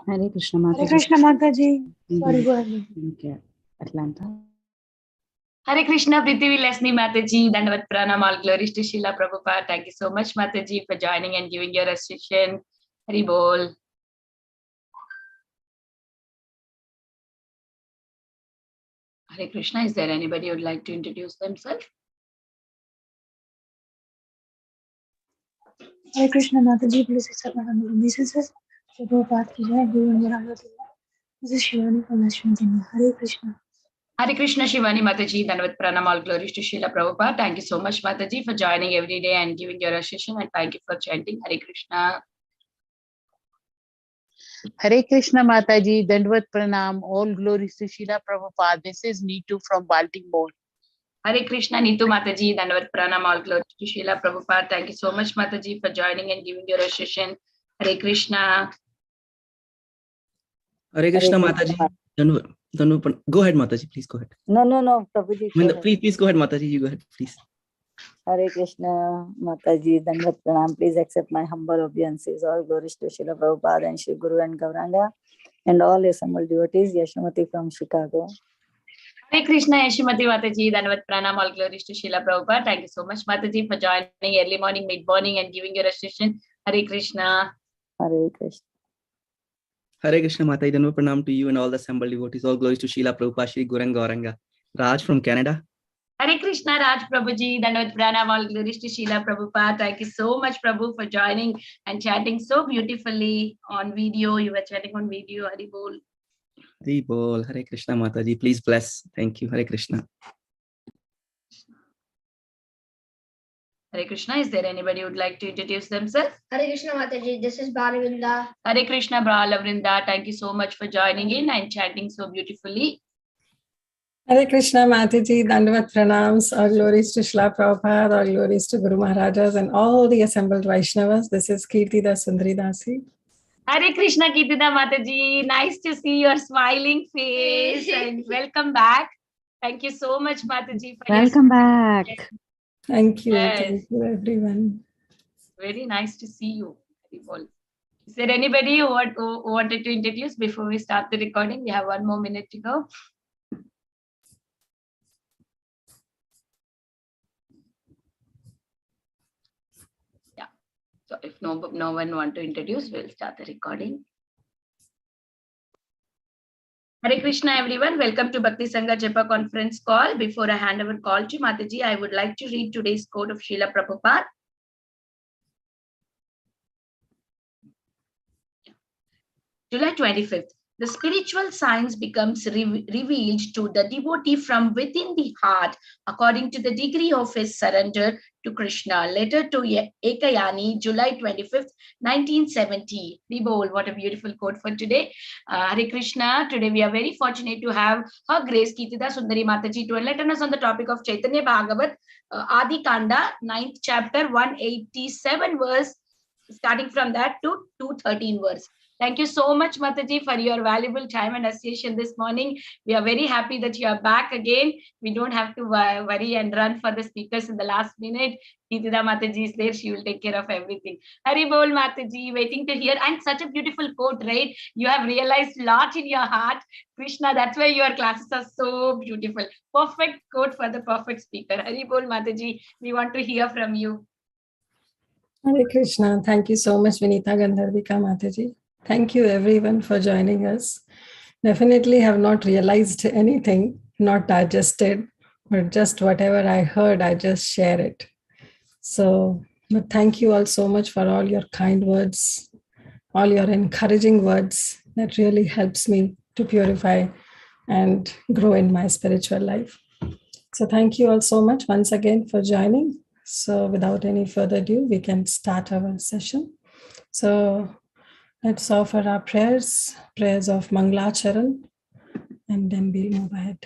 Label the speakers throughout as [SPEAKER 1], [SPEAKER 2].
[SPEAKER 1] Hare Krishna Mataji.
[SPEAKER 2] Hare Krishna Mataji. Sorry, go ahead.
[SPEAKER 1] Okay. Atlanta.
[SPEAKER 3] Hare Krishna Prithvi Lesni Mataji. Dandavat Pranam. All glories to Srila Prabhupada. Thank you so much, Mataji, for joining and giving your assistance. Hari Bol. Hare Krishna. Is there anybody who would like to introduce themselves?
[SPEAKER 2] Hare Krishna Mataji, please accept my humble obeisances. Prabhupada ki jai, Guru and Guru. This is Shivani from Western India. Hare Krishna.
[SPEAKER 3] Hare Krishna Shivani Mataji. Dandavat Pranam. All glories to Srila Prabhupada. Thank you so much, Mataji, for joining every day and giving your assistance. And thank you for chanting Hare Krishna.
[SPEAKER 4] Hare Krishna Mataji, Dandvat Pranam, all glories to Srila Prabhupada. This is Neetu from Baltimore.
[SPEAKER 3] Hare Krishna Neetu Mataji, Dandavat Pranam, all glories to Srila Prabhupada. Thank you so much, Mataji, for joining and giving your assistance. Hare Krishna.
[SPEAKER 5] Hare Krishna Mataji. Go ahead, Mataji, please go ahead.
[SPEAKER 6] No, Prabhuji.
[SPEAKER 5] Please go ahead, Mataji, you go ahead, please.
[SPEAKER 6] Hare Krishna Mataji, Dandavat Pranam. Please accept my humble obeisances. All glories to Srila Prabhupada and Shri Guru and Gauranga and all assembled devotees. Yashamati from Chicago.
[SPEAKER 3] Hare Krishna Yashimati Mataji, Dandavat Pranam, all glories to Srila Prabhupada. Thank you so much, Mataji, for joining early morning, mid morning, and giving your assistance. Hare Krishna.
[SPEAKER 6] Hare Krishna.
[SPEAKER 5] Hare Krishna Mataji, Dandavat Pranam to you and all the assembled devotees. All glories to Srila Prabhupada, Shri Guru and Gauranga. Raj from Canada.
[SPEAKER 3] Hare Krishna Raj Prabhuji, Dandavat Pranam, all glories to Srila Prabhupada. Thank you so much, Prabhu, for joining and chanting so beautifully on video. You were chanting on video. Hari Bol.
[SPEAKER 5] Hari Bol. Hare Krishna Mataji, please bless. Thank you. Hare Krishna.
[SPEAKER 3] Hare Krishna. Is there anybody who would like to introduce themselves?
[SPEAKER 7] Hare Krishna Mataji, this is Madhavendra.
[SPEAKER 3] Hare Krishna Balavrindra. Thank you so much for joining in and chanting so beautifully.
[SPEAKER 8] Hare Krishna Mataji, Dandavat Pranams, all glories to Srila Prabhupada, all glories to Guru Maharajas and all the assembled Vaishnavas. This is Kirtida Sundari dasi.
[SPEAKER 3] Hare Krishna Kirtida Mataji, nice to see your smiling face and welcome back. Thank you so much, Mataji. For
[SPEAKER 1] Welcome back.
[SPEAKER 8] Thank you.
[SPEAKER 3] Yes.
[SPEAKER 8] Thank you, everyone.
[SPEAKER 3] Very nice to see you. Is there anybody who wanted to introduce before we start the recording? We have 1 more minute to go. Yeah. So if no one want to introduce, we'll start the recording. Hare Krishna, everyone. Welcome to Bhakti Sangha Japa conference call. Before I hand over call to Mataji, I would like to read today's quote of Srila Prabhupada. July 25th. The spiritual science becomes revealed to the devotee from within the heart according to the degree of his surrender to Krishna. Letter to Ekayani, July 25th, 1970. Bibol, what a beautiful quote for today. Hare Krishna. Today we are very fortunate to have Her Grace Kirtida Sundari Mataji to enlighten us on the topic of Caitanya Bhagavata Adi Khanda, 9th chapter, 187 verse, starting from that to 213 verse. Thank you so much, Mataji, for your valuable time and association this morning. We are very happy that you are back again. We don't have to worry and run for the speakers in the last minute. Kirtida Mataji is there. She will take care of everything. Hari Bol, Mataji, waiting to hear. And such a beautiful quote, right? You have realized a lot in your heart. Krishna, that's why your classes are so beautiful. Perfect quote for the perfect speaker. Hari Bol, Mataji, we want to hear from you.
[SPEAKER 8] Hare Krishna. Thank you so much, Vinita Gandharvika Mataji. Thank you everyone for joining us. Definitely have not realized anything, not digested, but just whatever I heard, I just share it. So, but thank you all so much for all your kind words, all your encouraging words. That really helps me to purify and grow in my spiritual life. So thank you all so much once again for joining. So without any further ado, we can start our session. So let's offer our prayers of Manglacharan, and then we'll move ahead.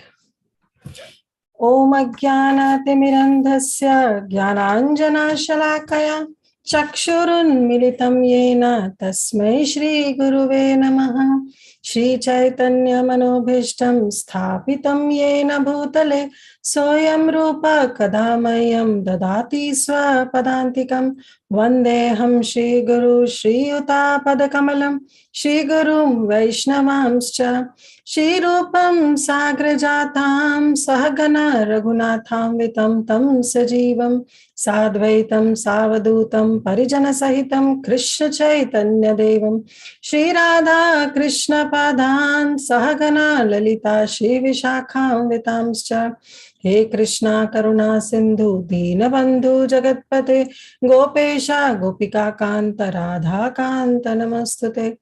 [SPEAKER 8] Om Ajnanaatimirandhasya Jnananjana Shalakaya Chakshurun Militam Yena Tasmai Shri Guruve Namaha. Shri Caitanya Manobhishtam Sthapitam Yena Bhutale Soyam Rupa Kadamayam Dadati Swapadantikam Vandeham Shri Guru Shri Yuta Padakamalam Shri Gurum Vaishnavamscha Shri Rupam Sagrajatam Sahagana Raghunatham Vitam Tam Sajivam Sadvaitam Savadutam Parijana Sahitam Krishna Chaitanya Devam Shri Radha Krishna Padan Sahagana Lalita Shri Vishakham Vitamscha He Krishna Karuna Sindhu Deenabandhu Jagatpate Gopesha Gopika Kanta Radha Kanta Namastute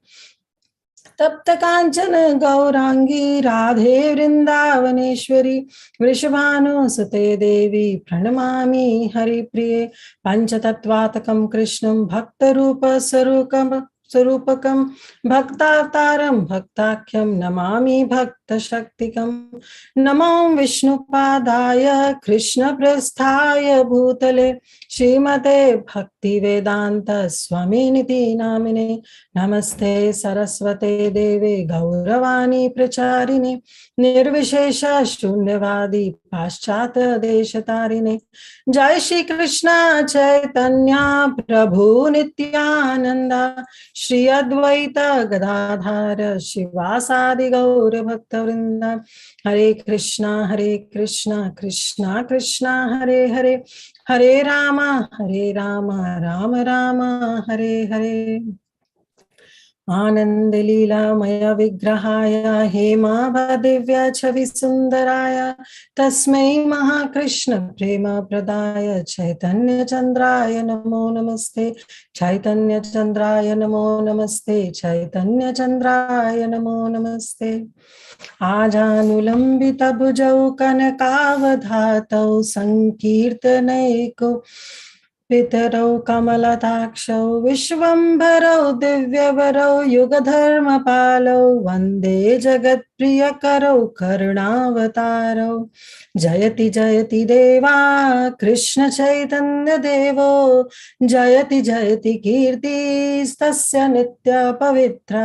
[SPEAKER 8] तप्त कांचन गौरांगी राधे वृंदावनेश्वरी वृषभानुसुते देवी प्रणमामि हरिप्रिये पंचतत्वात्मकं कृष्णं भक्तरूप स्वरूपकं भक्तावतारं भक्ताख्यं नमामि भक्तशक्तिकं नमो विष्णुपादाय कृष्णप्रस्थाय भूतले श्रीमते भक्तिवेदांत स्वामिनिति नामिने नमस्ते सरस्वते देवे गौरवाणी प्रचारिणे निर्विशेष शून्यवादी पाश्चात्य देशतारिणे जय श्री कृष्ण चैतन्य प्रभु नित्यानंद श्री अद्वैत गदाधर शिवासादि गौर भक्तवृंद हरे कृष्णा कृष्णा कृष्णा हरे हरे हरे राम राम राम हरे हरे आनंद लीलामय विग्रहाय हेमा दिव्य छवि सुंदराय तस्मै महाकृष्ण प्रेम प्रदाय चैतन्य चंद्राय नमो नमस्ते चैतन्य चंद्राय नमो नमस्ते चैतन्य चंद्राय नमो नमस्ते आजानुलंबित भुजौ कनकावधातौ संकीर्तनैको पितरौ कमलताक्षौ विश्वम्भरौ दिव्यवरौ युगधर्मपालौ वन्दे जगत्प्रियकरौ करुणावतारौ जयति जयति देवा कृष्ण चैतन्य देवो जयति जयति कीर्तिस्तस्य नित्य पवित्रा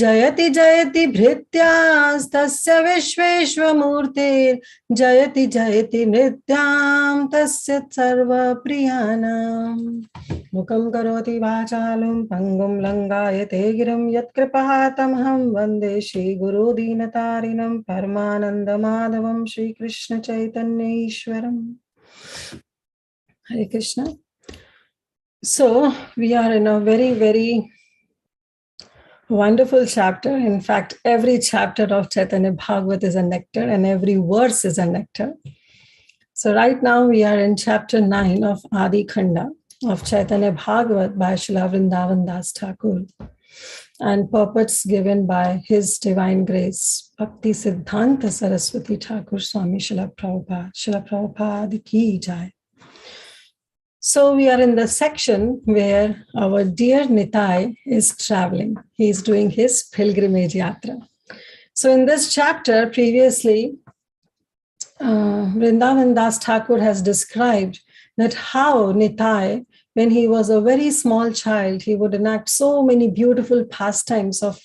[SPEAKER 8] जयति जयति भृत्यास्तस्य विश्वेश्वमूर्ते जयति जयति नृत्यां तस्य सर्वप्रियानां मुखं करोति वाचालं पंगुं लंघयते गिरिं यत्कृपातमहं वन्दे श्रीगुरो दीनतारिणं परमानन्दमाधवं श्रीकृष्ण चैतन्य ईश्वरम् Hare Krishna. So we are in a very wonderful chapter. In fact, every chapter of Caitanya Bhagavata is a nectar and every verse is a nectar. So right now we are in chapter 9 of Adi Khanda of Caitanya Bhagavat by Srila Vrindavan Das Thakur and purports given by His Divine Grace, Bhakti Siddhanta Saraswati Thakur Swami Srila Prabhupada Ki Jai. So we are in the section where our dear Nitai is traveling. He is doing his pilgrimage yatra. So in this chapter, previously, Vrindavan Das Thakur has described that how Nitai, when he was a very small child, he would enact so many beautiful pastimes of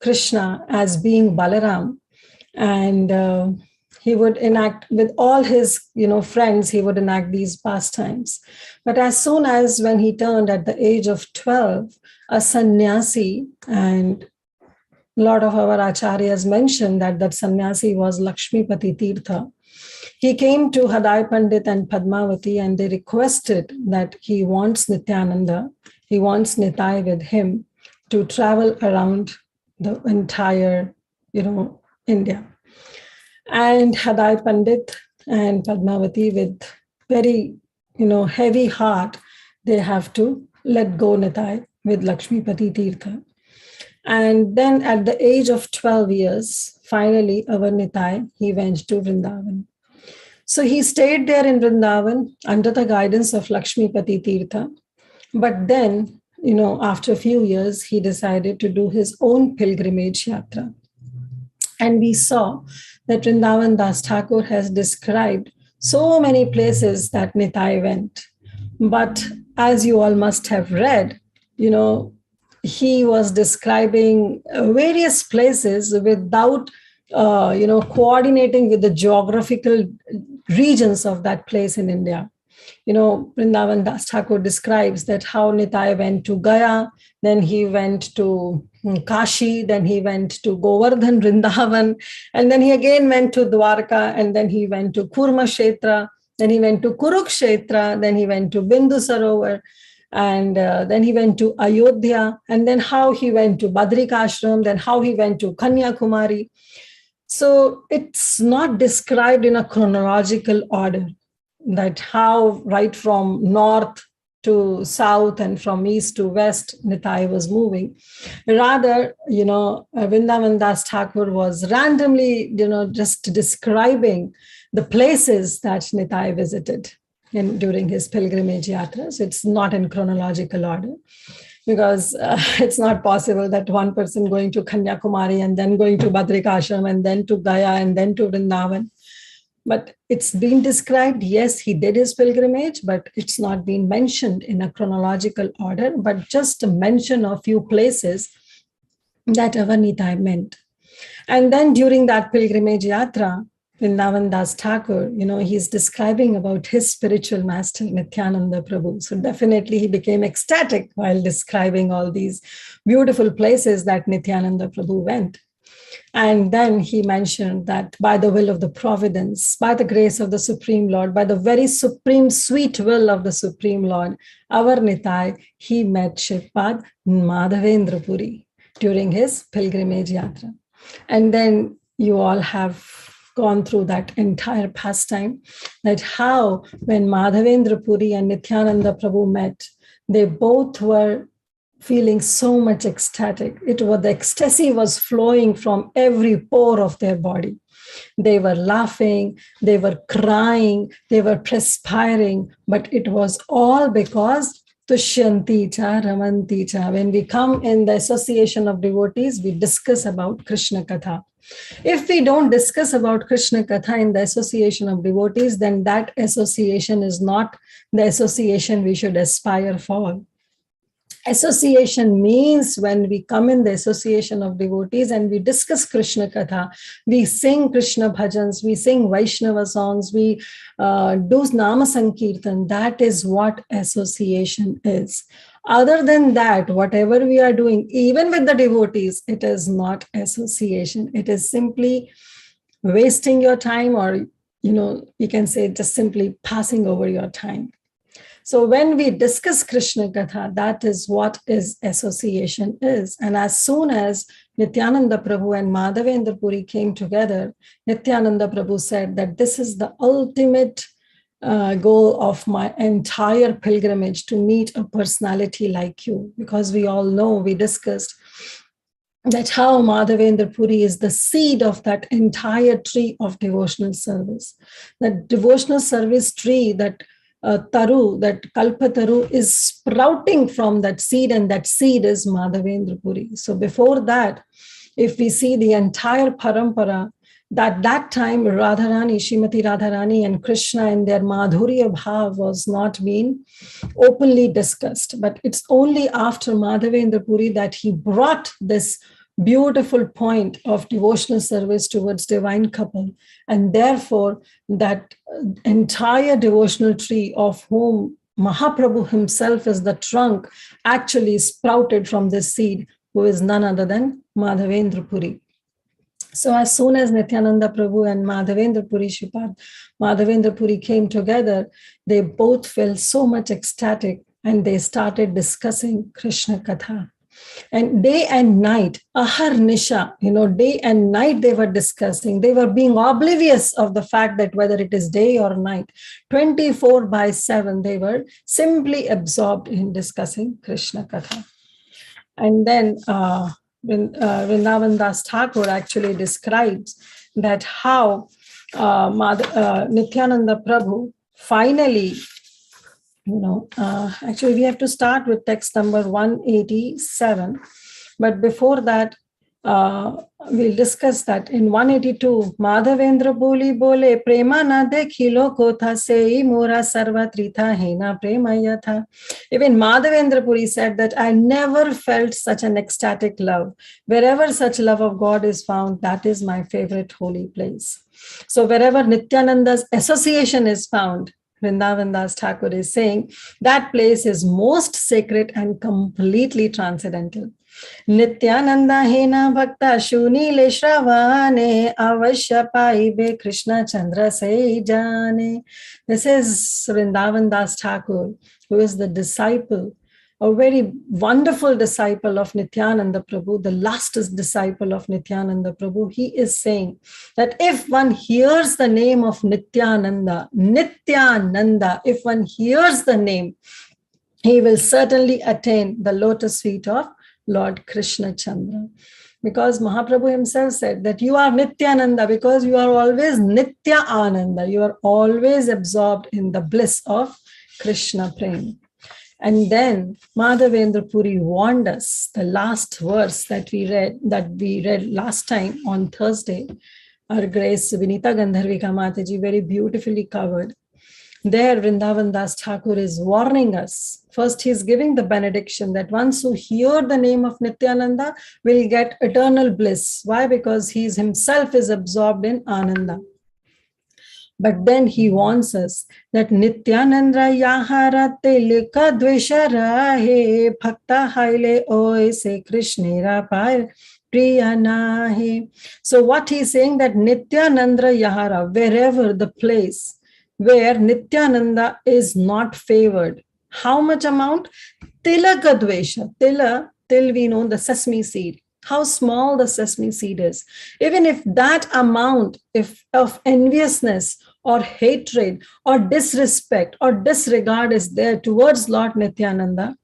[SPEAKER 8] Krishna as being Balaram. And he would enact with all his, friends, he would enact these pastimes. But as soon as when he turned at the age of 12, a sannyasi, and a lot of our acharyas mentioned that sannyasi was Lakshmipati Tirtha. He came to Hadai Pandit and Padmavati and they requested that he wants Nithyananda, he wants Nitai with him to travel around the entire, India. And Hadai Pandit and Padmavati with very, heavy heart, they have to let go Nitai with Lakshmipati Tirtha. And then at the age of 12 years, finally, our Nitai, he went to Vrindavan. So he stayed there in Vrindavan under the guidance of Lakshmipati Tirtha. But then, after a few years, he decided to do his own pilgrimage yatra. And we saw that Vrindavan Das Thakur has described so many places that Nitai went. But as you all must have read, he was describing various places without, coordinating with the geographical regions of that place in India. Vrindavan Das Thakur describes that how Nitai went to Gaya, then he went to Kashi, then he went to Govardhan, Vrindavan, and then he again went to Dwarka, and then he went to Kurmashetra, then he went to Kurukshetra, then he went to Bindu Sarovar, and then he went to Ayodhya, and then how he went to Badrikashram, then how he went to Kanyakumari. So it's not described in a chronological order, that how right from north to south and from east to west Nitai was moving. Rather, Vrindavan Das Thakur was randomly, just describing the places that Nitai visited during his pilgrimage yatras. It's not in chronological order, because it's not possible that one person going to Kanyakumari and then going to Badrikashram and then to Gaya and then to Vrindavan. But it's been described, yes, he did his pilgrimage, but it's not been mentioned in a chronological order, but just a mention of few places that our Nitai meant. And then during that pilgrimage yatra, Vrindavan Das Thakur, he's describing about his spiritual master, Nithyananda Prabhu. So definitely he became ecstatic while describing all these beautiful places that Nithyananda Prabhu went. And then he mentioned that by the will of the providence, by the grace of the Supreme Lord, by the very supreme sweet will of the Supreme Lord, our Nitai, he met Shivpad Madhavendra Puri during his pilgrimage yatra. And then you all have gone through that entire pastime, that how when Madhavendra Puri and Nithyananda Prabhu met, they both were feeling so much ecstatic. The ecstasy was flowing from every pore of their body. They were laughing, they were crying, they were perspiring, but it was all because Tushyanti cha, Ramanti cha. When we come in the association of devotees, we discuss about Krishna Katha. If we don't discuss about Krishna Katha in the association of devotees, then that association is not the association we should aspire for. Association means when we come in the association of devotees and we discuss Krishna Katha, we sing Krishna bhajans, we sing Vaishnava songs, we do Nama Sankirtan. That is what association is. Other than that, whatever we are doing, even with the devotees, it is not association. It is simply wasting your time, or, you can say just simply passing over your time. So when we discuss Krishna Katha, that is what is association is. And as soon as Nithyananda Prabhu and Madhavendra Puri came together, Nithyananda Prabhu said that this is the ultimate goal of my entire pilgrimage, to meet a personality like you. Because we all know, we discussed that how Madhavendra Puri is the seed of that entire tree of devotional service. That devotional service tree, that taru, that kalpataru is sprouting from that seed, and that seed is Madhavendra Puri. So before that, if we see the entire parampara, that time Radharani, Srimati Radharani and Krishna and their Madhurya Bhav was not being openly discussed. But it's only after Madhavendra Puri that he brought this beautiful point of devotional service towards divine couple. And therefore, that entire devotional tree, of whom Mahaprabhu himself is the trunk, actually sprouted from this seed, who is none other than Madhavendra Puri. So as soon as Nithyananda Prabhu and Madhavendra Puri Shripad Madhavendra Puri came together, they both felt so much ecstatic, and they started discussing Krishna Katha. And day and night, ahar nisha, day and night they were discussing. They were being oblivious of the fact that whether it is day or night, 24/7, they were simply absorbed in discussing Krishna Katha. And then Vrindavan Das Thakur actually describes that how Nithyananda Prabhu finally, actually we have to start with text number 187. But before that, we'll discuss that in 182. Madhavendra boli bole prema na dekhilo kotha sei mora sarva trita hena premaya tha. Even Madhavendra Puri said that I never felt such an ecstatic love. Wherever such love of God is found, that is my favorite holy place. So wherever Nithyananda's association is found, Vrindavan Das Thakur is saying that place is most sacred and completely transcendental. Nithyananda hena bhakta shunile shravane avashya paibe Krishna Chandra se jane. This is Vrindavan Das Thakur, who is the disciple, a very wonderful disciple of Nithyananda Prabhu, the lastest disciple of Nithyananda Prabhu. He is saying that if one hears the name of Nithyananda, if one hears the name, he will certainly attain the lotus feet of Lord Krishna Chandra. Because Mahaprabhu himself said that you are Nithyananda because you are always Nitya Ananda. You are always absorbed in the bliss of Krishna Prem. And then Madhavendra Puri warned us, the last verse that we read last time on Thursday, our Grace Vinita Gandharvika Mataji very beautifully covered. There Vrindavan Das Thakur is warning us. First, he is giving the benediction that ones who hear the name of Nithyananda will get eternal bliss. Why? Because he himself is absorbed in Ananda. But then he warns us that Nithyananda yahara tilka dveshara he bhakta haile oi se Krishnera par priyanahe. So what he's saying that Nithyananda yahara, wherever the place where Nithyananda is not favored. How much amount? Tilaka dvesha. Till we know the sesame seed. How small the sesame seed is. Even if that amount of enviousness or hatred or disrespect or disregard is there towards Lord Nithyananda,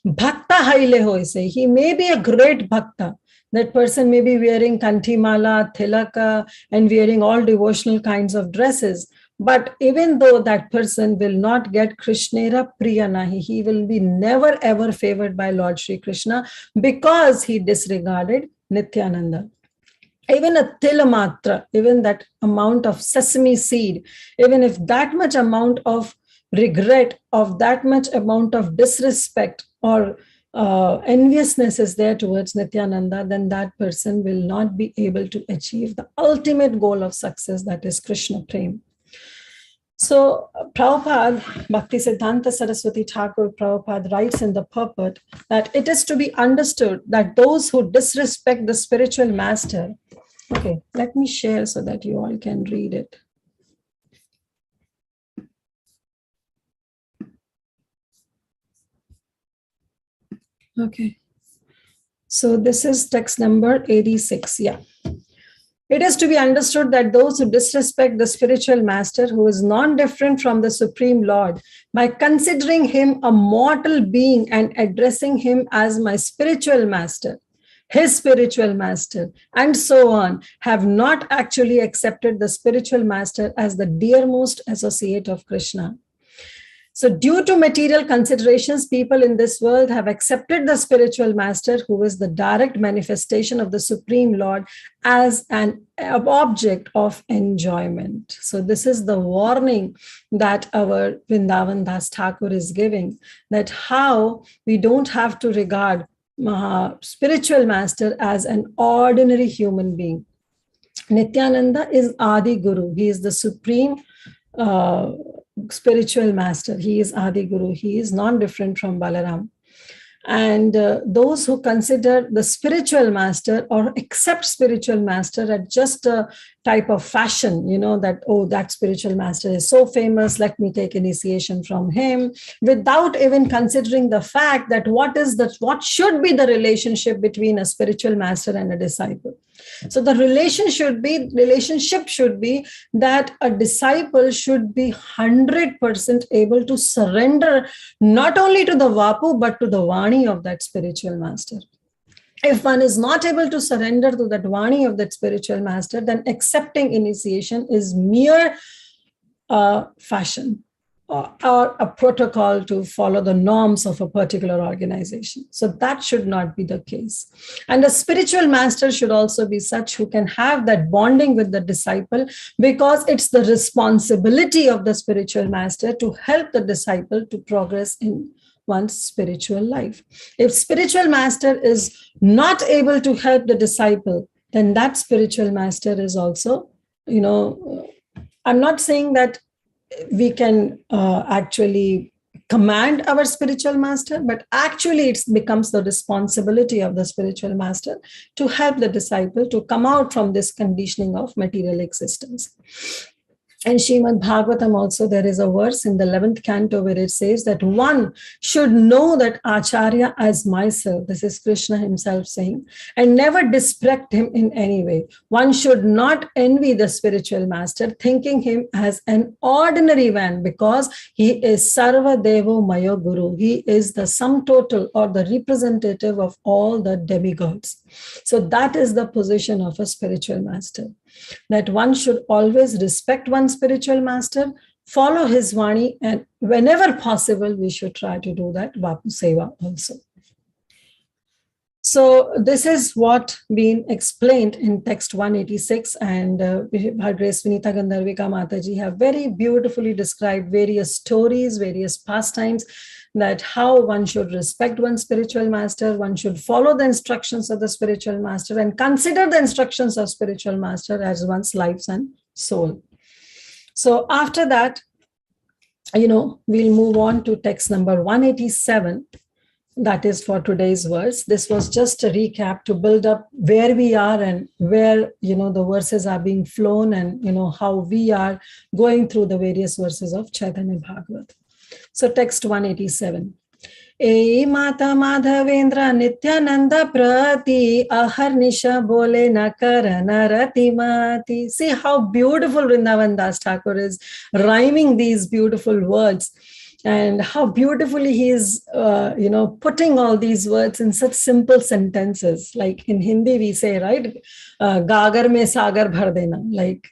[SPEAKER 8] bhakta haile hoy se. He may be a great bhakta. That person may be wearing kantimala, tilaka, and wearing all devotional kinds of dresses. But even though that person will not get Krishnera Priyanahi, he will be never ever favored by Lord Shri Krishna because he disregarded Nithyananda. Even a tilamatra, even that amount of sesame seed, even if that much amount of regret, of that much amount of disrespect or enviousness is there towards Nithyananda, then that person will not be able to achieve the ultimate goal of success, that is Krishna Prem. So Prabhupada, Bhaktisiddhanta Saraswati Thakur Prabhupada writes in the purport that it is to be understood that those who disrespect the spiritual master, okay, let me share so that you all can read it. Okay, so this is text number 86, yeah. It is to be understood that those who disrespect the spiritual master, who is non-different from the Supreme Lord, by considering him a mortal being and addressing him as my spiritual master, his spiritual master, and so on, have not actually accepted the spiritual master as the dearmost associate of Krishna. So due to material considerations, people in this world have accepted the spiritual master, who is the direct manifestation of the Supreme Lord, as an object of enjoyment. So this is the warning that our Vrindavan Das Thakur is giving, that how we don't have to regard spiritual master as an ordinary human being. Nithyananda is Adi Guru. He is the supreme spiritual master. He is Adi Guru. He is non-different from Balaram. And those who consider the spiritual master or accept spiritual master as just a type of fashion, you know, that, oh, that spiritual master is so famous, let me take initiation from him, without even considering the fact that what should be the relationship between a spiritual master and a disciple. So the relationship should be that a disciple should be 100% able to surrender not only to the Vapu, but to the Vani of that spiritual master. If one is not able to surrender to that Vani of that spiritual master, then accepting initiation is mere fashion or a protocol to follow the norms of a particular organization. So that should not be the case. And a spiritual master should also be such who can have that bonding with the disciple, because it's the responsibility of the spiritual master to help the disciple to progress in one's spiritual life. If spiritual master is not able to help the disciple, then that spiritual master is also, I'm not saying that we can actually command our spiritual master, but actually it becomes the responsibility of the spiritual master to help the disciple to come out from this conditioning of material existence. And Srimad Bhagavatam also, there is a verse in the 11th canto where it says that one should know that Acharya as myself, this is Krishna himself saying, and never disrespect him in any way. One should not envy the spiritual master, thinking him as an ordinary man, because he is Sarva Devo Mayo Guru. He is the sum total or the representative of all the demigods. So that is the position of a spiritual master, that one should always respect one's spiritual master, follow his Vani, and whenever possible, we should try to do that Vapu Seva also. So this is what been explained in text 186, and Her Grace Vinita Gandharvika Mataji have very beautifully described various stories, various pastimes, that how one should respect one's spiritual master, one should follow the instructions of the spiritual master and consider the instructions of spiritual master as one's life and soul. So after that, we'll move on to text number 187. That is for today's verse. This was just a recap to build up where we are and where, the verses are being flown, and, how we are going through the various verses of Caitanya Bhagavata. So text 187. E Mata Madhavendra Nithyananda Prati Aharnisha Bole Nakara Rati Mati. See how beautiful Vrindavan Das Thakur is rhyming these beautiful words, and how beautifully he is, putting all these words in such simple sentences. Like in Hindi we say, right, Gagar mein sagar bhar dena. Like,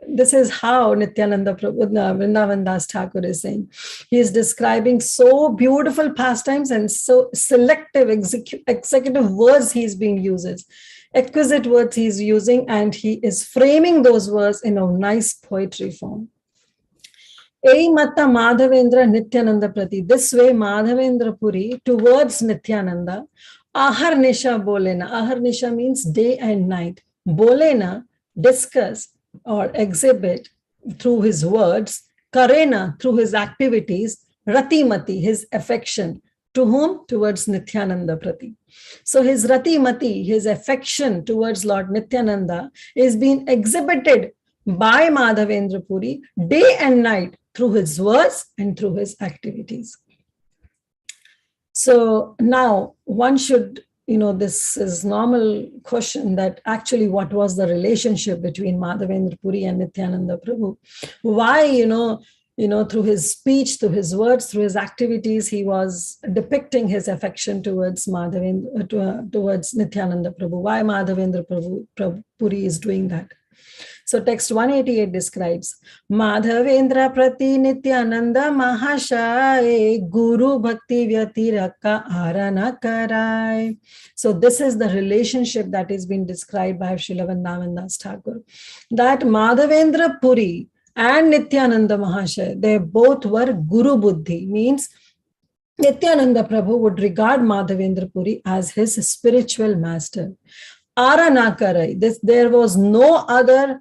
[SPEAKER 8] this is how Nithyananda Prabhu, Vrindavan Das Thakur is saying. He is describing so beautiful pastimes and so selective executive words he's being uses, exquisite words he's using, and he is framing those words in a nice poetry form. Ei Matta Madhavendra Nithyananda Prati. This way Madhavendra Puri towards Nithyananda. Aharnisha Bolena. Aharnisha means day and night. Bolena, discuss or exhibit through his words. Karena, through his activities. Ratimati, his affection. To whom? Towards Nithyananda Prati. So his Ratimati, his affection towards Lord Nithyananda, is being exhibited by Madhavendra Puri day and night through his words and through his activities. So now one should, this is normal question, that actually what was the relationship between Madhavendra Puri and Nithyananda Prabhu? Why, through his speech, through his words, through his activities, he was depicting his affection towards towards Nithyananda Prabhu. Why Madhavendra Puri is doing that? So text 188 describes Madhavendra Prati Nithyananda Mahashay Guru Bhakti Vyatiraka Arana Karai. So this is the relationship that is being described by Srila Vrindavan Das Thakur, that Madhavendra Puri and Nithyananda Mahashay, they both were Guru Buddhi, means Nithyananda Prabhu would regard Madhavendra Puri as his spiritual master. Aranakarai. There was no other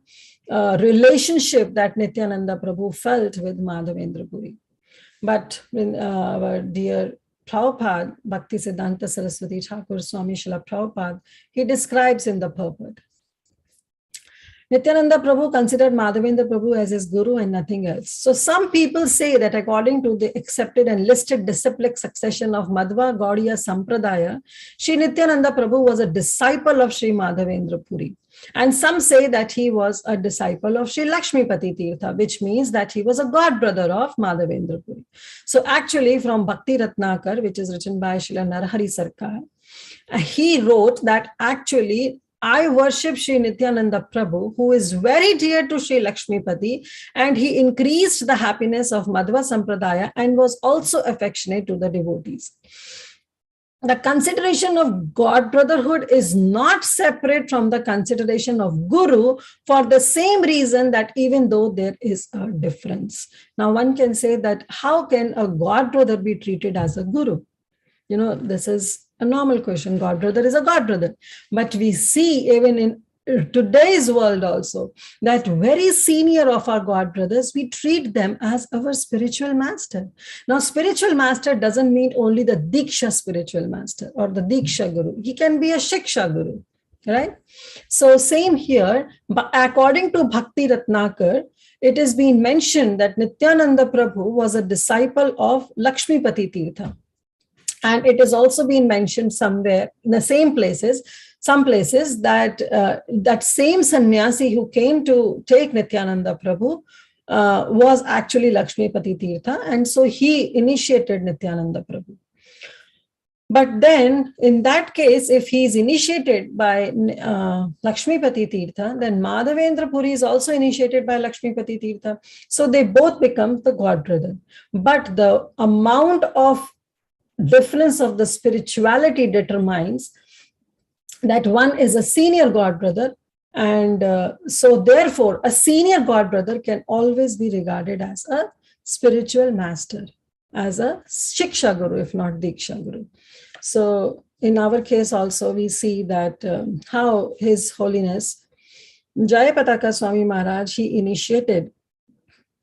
[SPEAKER 8] relationship that Nithyananda Prabhu felt with Madhavendra Puri. But when our dear Prabhupada, Bhakti Siddhanta Saraswati Thakur Swami Srila Prabhupada, he describes in the purport. Nithyananda Prabhu considered Madhavendra Prabhu as his guru and nothing else. So some people say that according to the accepted and listed disciplic succession of Madhva Gaudiya Sampradaya, Sri Nithyananda Prabhu was a disciple of Sri Madhavendra Puri. And some say that he was a disciple of Sri Lakshmipati Tirtha, which means that he was a god brother of Madhavendra Puri. So actually from Bhakti Ratnakar, which is written by Srila Narahari Sarkar, he wrote that actually I worship Sri Nithyananda Prabhu, who is very dear to Sri Lakshmipati, and he increased the happiness of Madhva Sampradaya and was also affectionate to the devotees. The consideration of God brotherhood is not separate from the consideration of Guru, for the same reason that even though there is a difference. Now, one can say that how can a God brother be treated as a Guru? You know, this is a normal question. God brother is a God brother. But we see even in today's world also that very senior of our God brothers, we treat them as our spiritual master. Now, spiritual master doesn't mean only the Diksha spiritual master or the Diksha Guru. He can be a Shiksha Guru, right? So same here, but according to Bhakti Ratnakar, it is being mentioned that Nithyananda Prabhu was a disciple of Lakshmipati Tirtha. And it is also been mentioned somewhere in the same places, some places that that same sannyasi who came to take Nithyananda Prabhu was actually Lakshmipati Tirtha. And so he initiated Nithyananda Prabhu. But then in that case, if he is initiated by Lakshmipati Tirtha, then Madhavendra Puri is also initiated by Lakshmipati Tirtha. So they both become the God brother. But the amount of difference of the spirituality determines that one is a senior God brother, and so therefore a senior God brother can always be regarded as a spiritual master, as a Shiksha Guru, if not Diksha Guru. So in our case also we see that how His Holiness Jayapataka Swami Maharaj, he initiated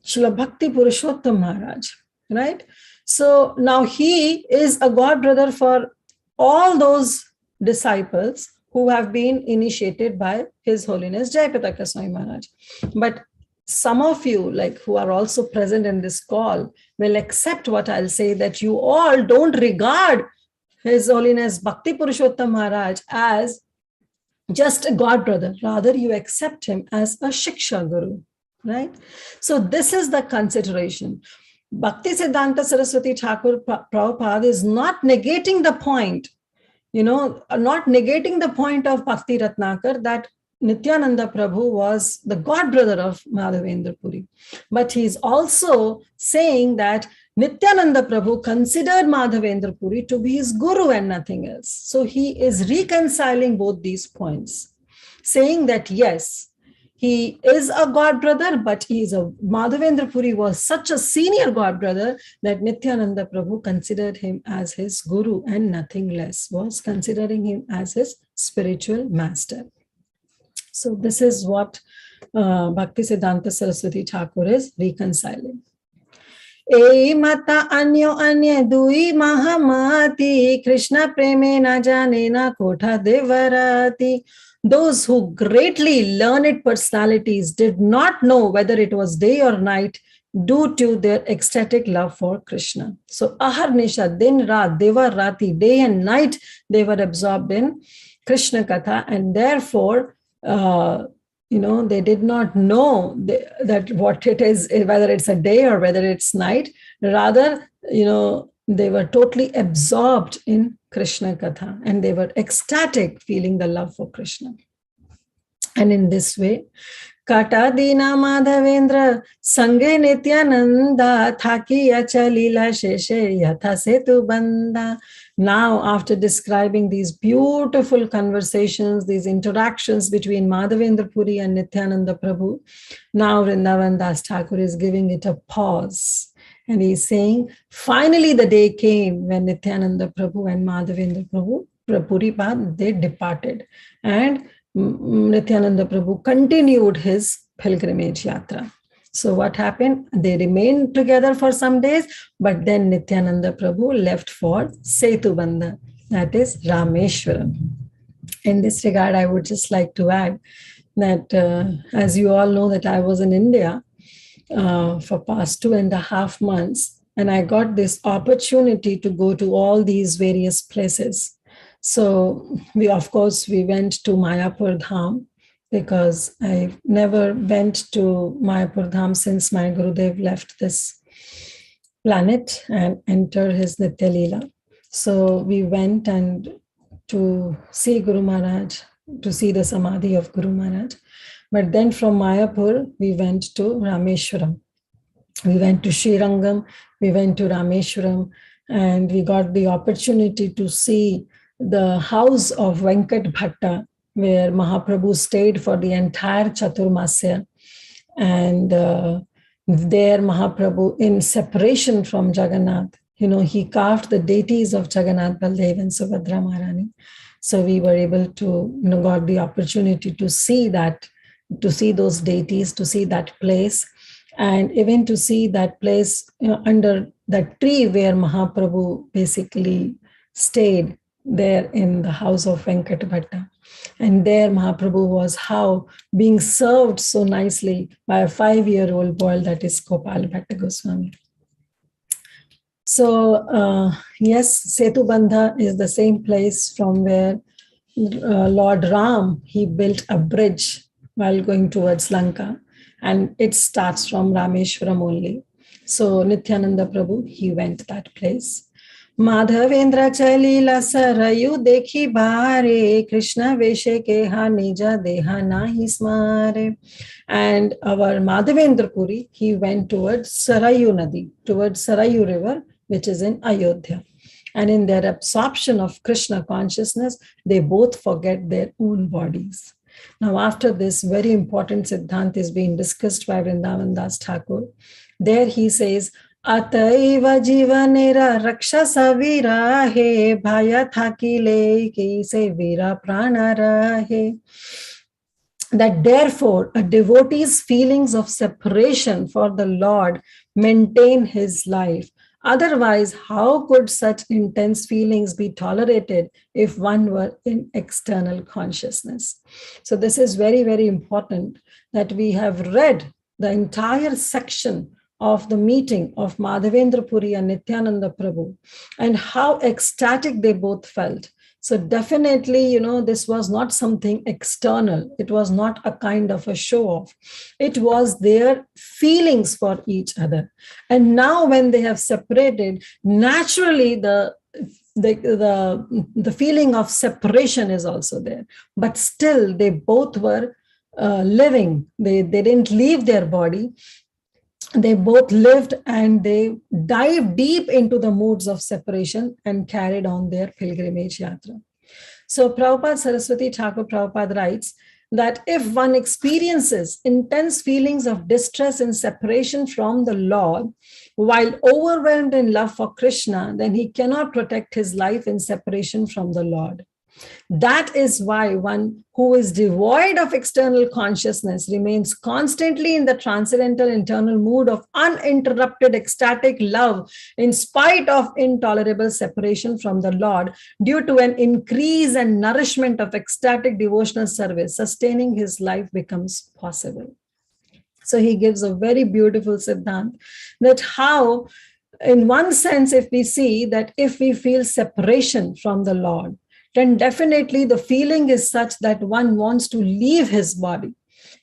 [SPEAKER 8] Srila Bhakti Purushottam Maharaj, right? So now he is a God brother for all those disciples who have been initiated by His Holiness Jayapataka Swami Maharaj. But some of you, like who are also present in this call, will accept what I'll say, that you all don't regard His Holiness Bhakti Purushottam Maharaj as just a God brother. Rather, you accept him as a Shiksha Guru, right? So this is the consideration. Bhakti Siddhanta Saraswati Thakur Prabhupada is not negating the point, not negating the point of Bhakti Ratnakar that Nithyananda Prabhu was the God brother of Madhavendra Puri. But he is also saying that Nithyananda Prabhu considered Madhavendra Puri to be his guru and nothing else. So he is reconciling both these points, saying that yes, he is a God brother, but Madhavendra Puri was such a senior God brother that Nithyananda Prabhu considered him as his guru and nothing less, was considering him as his spiritual master. So this is what Bhakti Siddhanta Saraswati Thakur is reconciling. E mata anyo anye dui mahamati Krishna preme na jane na kotha devarati. Those who greatly learned personalities did not know whether it was day or night due to their ecstatic love for Krishna. So aharnisha, din raat, deva rati, day and night, they were absorbed in Krishna Katha, and therefore they did not know that what it is, whether it's a day or whether it's night. Rather, they were totally absorbed in Krishna Katha and they were ecstatic, feeling the love for Krishna. And in this way, Kata Dina Madhavendra Sange Nithyananda Thaki Achalila Sheshe Yatha Setu Banda. Now, after describing these beautiful conversations, these interactions between Madhavendra Puri and Nithyananda Prabhu, now Vrindavan Das Thakur is giving it a pause. And he's saying, finally the day came when Nithyananda Prabhu and Madhavendra Prabhu, Puripad, they departed. And Nithyananda Prabhu continued his pilgrimage yatra. So what happened? They remained together for some days, but then Nithyananda Prabhu left for Setubandha, that is Rameshwaram. In this regard, I would just like to add that as you all know that I was in India for past 2.5 months, and I got this opportunity to go to all these various places. So we went to Mayapur Dham, because I never went to Mayapur Dham since my Gurudev left this planet and entered his Nitya Leela. So we went and to see Guru Maharaj to see the Samadhi of Guru Maharaj. But then from Mayapur, we went to Rameshwaram. We went to Srirangam, we went to Rameshwaram, and we got the opportunity to see the house of Venkat Bhatta, where Mahaprabhu stayed for the entire Chaturmasya. And there Mahaprabhu, in separation from Jagannath, he carved the deities of Jagannath, Baldev and Subhadra Maharani. So we were able to, got the opportunity to see that, to see those deities, to see that place, and even to see that place under that tree where Mahaprabhu basically stayed there in the house of Venkat Bhatta. And there Mahaprabhu was being served so nicely by a 5-year-old boy, that is Gopal Bhatta Goswami. So yes, Setubandha is the same place from where Lord Ram, he built a bridge while going towards Lanka, and it starts from Rameshwaram only. So Nithyananda Prabhu, he went that place. Madhavendra chalila sarayu dekhi bare, Krishna veshe keha nija deha nahi smare. And our Madhavendra Puri, he went towards Sarayu Nadi, towards Sarayu River, which is in Ayodhya. And in their absorption of Krishna consciousness, they both forget their own bodies. Now, after this very important Siddhant is being discussed by Vrindavan Das Thakur, there he says, Ataiva jivanera rakshasa virahe bhaya thakile ki se vira pranarahe. That therefore a devotee's feelings of separation for the Lord maintain his life. Otherwise, how could such intense feelings be tolerated if one were in external consciousness? So this is very, very important that we have read the entire section of the meeting of Madhavendra Puri and Nithyananda Prabhu and how ecstatic they both felt. So definitely, this was not something external. It was not a kind of a show-off. It was their feelings for each other. And now when they have separated, naturally the feeling of separation is also there. But still, they both were living. They didn't leave their body. They both lived and they dived deep into the moods of separation and carried on their pilgrimage yatra. So Prabhupada Saraswati Thakur Prabhupada writes that if one experiences intense feelings of distress and separation from the Lord, while overwhelmed in love for Krishna, then he cannot protect his life in separation from the Lord. That is why one who is devoid of external consciousness remains constantly in the transcendental internal mood of uninterrupted ecstatic love in spite of intolerable separation from the Lord due to an increase and nourishment of ecstatic devotional service. Sustaining his life becomes possible. So he gives a very beautiful Siddhant that how, in one sense, if we see that if we feel separation from the Lord, then definitely the feeling is such that one wants to leave his body.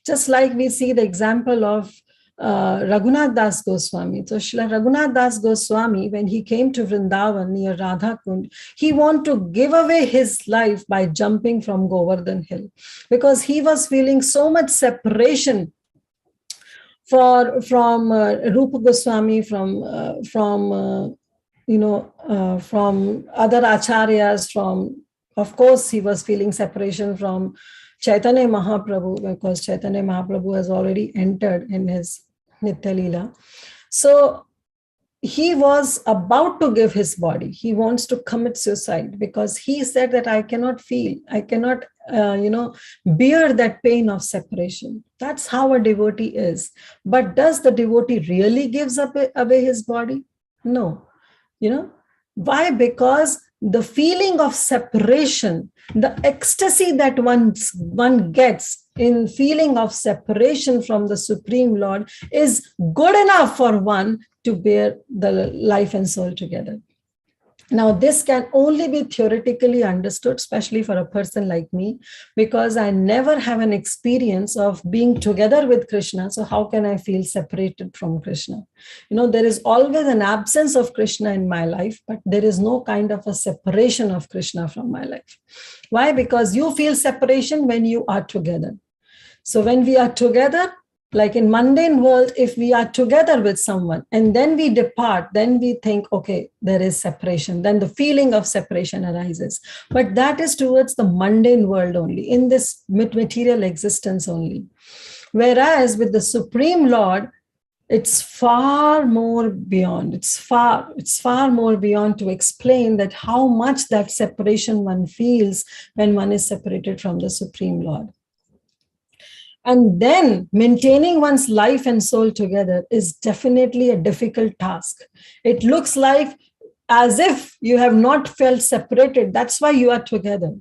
[SPEAKER 8] Just like we see the example of Raghunath Das Goswami. So Srila Raghunath Das Goswami, when he came to Vrindavan near Radha Kund, he wanted to give away his life by jumping from Govardhan Hill because he was feeling so much separation from Rupa Goswami, from other acharyas, of course, he was feeling separation from Caitanya Mahaprabhu because Caitanya Mahaprabhu has already entered in his Nitya Leela. So he was about to give his body. He wants to commit suicide because he said that I cannot bear that pain of separation. That's how a devotee is. But does the devotee really gives away his body? No. Why? Because the feeling of separation, the ecstasy that one gets in feeling of separation from the Supreme Lord is good enough for one to bear the life and soul together. Now, this can only be theoretically understood, especially for a person like me, because I never have an experience of being together with Krishna. So how can I feel separated from Krishna? There is always an absence of Krishna in my life, but there is no kind of a separation of Krishna from my life. Why? Because you feel separation when you are together. So when we are together, like in mundane world, if we are together with someone and then we depart, then we think, okay, there is separation. Then the feeling of separation arises. But that is towards the mundane world only, in this material existence only. Whereas with the Supreme Lord, it's far more beyond. It's far more beyond to explain that how much that separation one feels when one is separated from the Supreme Lord. And then maintaining one's life and soul together is definitely a difficult task. It looks like as if you have not felt separated. That's why you are together.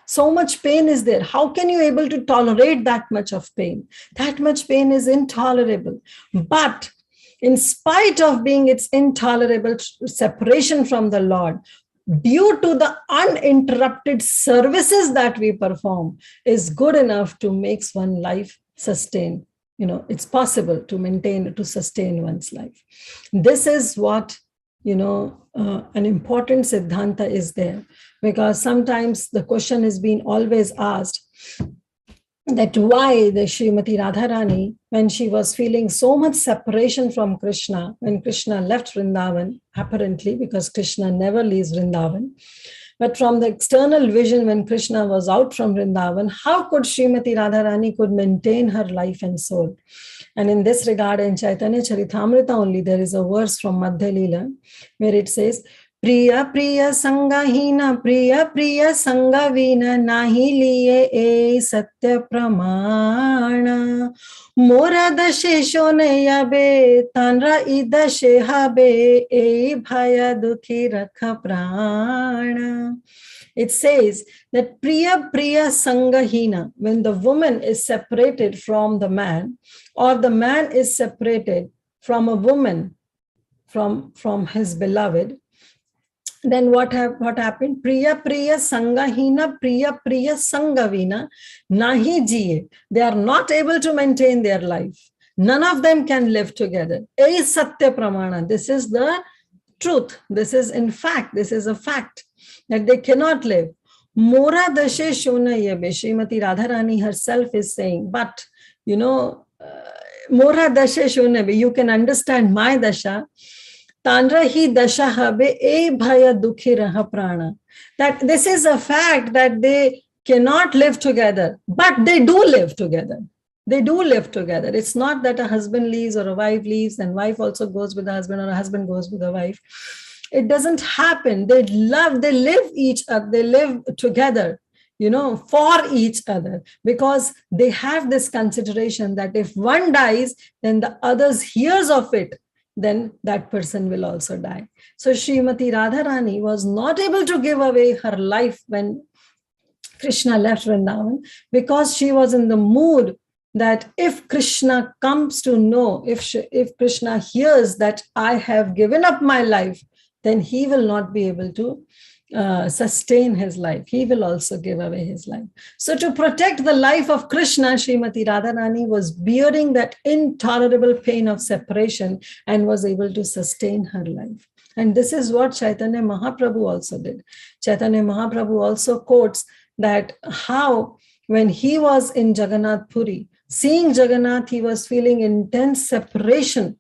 [SPEAKER 8] So much pain is there. How can you able to tolerate that much of pain? That much pain is intolerable. But in spite of being its intolerable separation from the Lord, due to the uninterrupted services that we perform, is good enough to make one's life sustain. It's possible to maintain, to sustain one's life. This is what, an important siddhanta is there, because sometimes the question has been always asked that why the Srimati Radharani, when she was feeling so much separation from Krishna, when Krishna left Vrindavan, apparently because Krishna never leaves Vrindavan, but from the external vision when Krishna was out from Vrindavan, how could Srimati Radharani could maintain her life and soul? And in this regard, in Chaitanya Charitamrita only, there is a verse from Madhya Leela where it says, Priya Priya Sangahina Priya Priya Sangavina Nahi liye e satya pramana Mora dashe shone yabe tanra idashe habe e bhaya dukhi rakha prana. It says that Priya Priya Sangahina, when the woman is separated from the man, or the man is separated from a woman, from his beloved, then what happened? Priya Priya Sangahina Priya Priya Sangavina Nahi jiye. They are not able to maintain their life. None of them can live together. E satya pramana. This is the truth. This is a fact that they cannot live. Mora dashe shona yabe. Srimati Radharani herself is saying, but Mora dashe shona yabe. You can understand my dasha. Tanra hi dasha habe e bhaya dukhi raha prana. That this is a fact that they cannot live together, but they do live together. They do live together. It's not that a husband leaves or a wife leaves and wife also goes with the husband or a husband goes with the wife. It doesn't happen. They live each other, they live together, for each other, because they have this consideration that if one dies, then the others hears of it, then that person will also die. So Srimati Radharani was not able to give away her life when Krishna left Vrindavan, because she was in the mood that if Krishna comes to know, if Krishna hears that I have given up my life, then he will not be able to sustain his life. He will also give away his life. So to protect the life of Krishna, Srimati Radharani was bearing that intolerable pain of separation and was able to sustain her life. And this is what Chaitanya Mahaprabhu also did. Chaitanya Mahaprabhu also quotes that how when he was in Jagannath Puri, seeing Jagannath, he was feeling intense separation,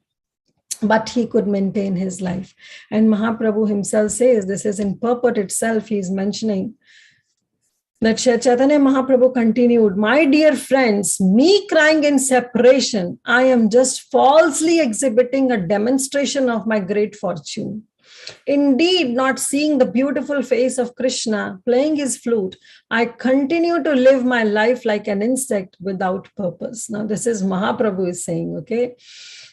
[SPEAKER 8] but he could maintain his life. And Mahaprabhu himself says, this is in purport itself, he is mentioning that Chaitanya Mahaprabhu continued, my dear friends, me crying in separation, I am just falsely exhibiting a demonstration of my great fortune. Indeed, not seeing the beautiful face of Krishna playing his flute, I continue to live my life like an insect without purpose. Now, this is Mahaprabhu is saying, okay?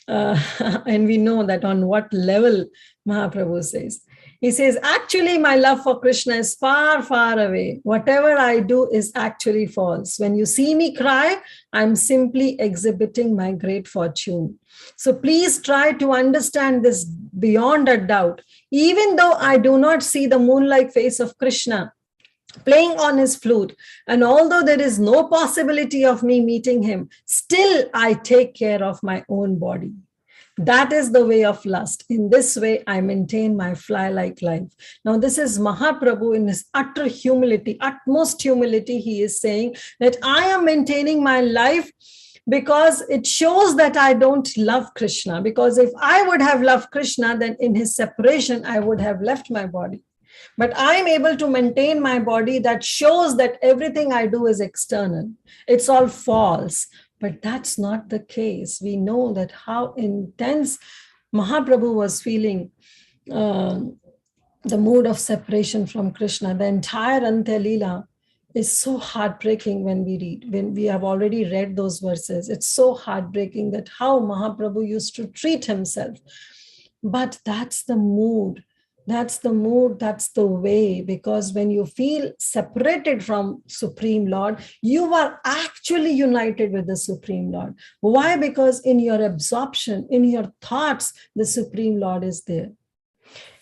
[SPEAKER 8] And we know that on what level Mahaprabhu says. He says, actually, my love for Krishna is far, far away. Whatever I do is actually false. When you see me cry, I'm simply exhibiting my great fortune. So please try to understand this beyond a doubt. Even though I do not see the moon-like face of Krishna playing on his flute, and although there is no possibility of me meeting him, still I take care of my own body. That is the way of lust. In this way, I maintain my fly-like life. Now, this is Mahaprabhu in his utter humility, utmost humility. He is saying that I am maintaining my life because it shows that I don't love Krishna. Because if I would have loved Krishna, then in his separation, I would have left my body. But I'm able to maintain my body. That shows that everything I do is external. It's all false. But that's not the case. We know that how intense Mahaprabhu was feeling the mood of separation from Krishna. The entire Antya Leela is so heartbreaking when we read, when we have already read those verses. It's so heartbreaking that how Mahaprabhu used to treat himself. But that's the mood. That's the mood, that's the way, because when you feel separated from Supreme Lord, you are actually united with the Supreme Lord. Why? Because in your absorption, in your thoughts, the Supreme Lord is there.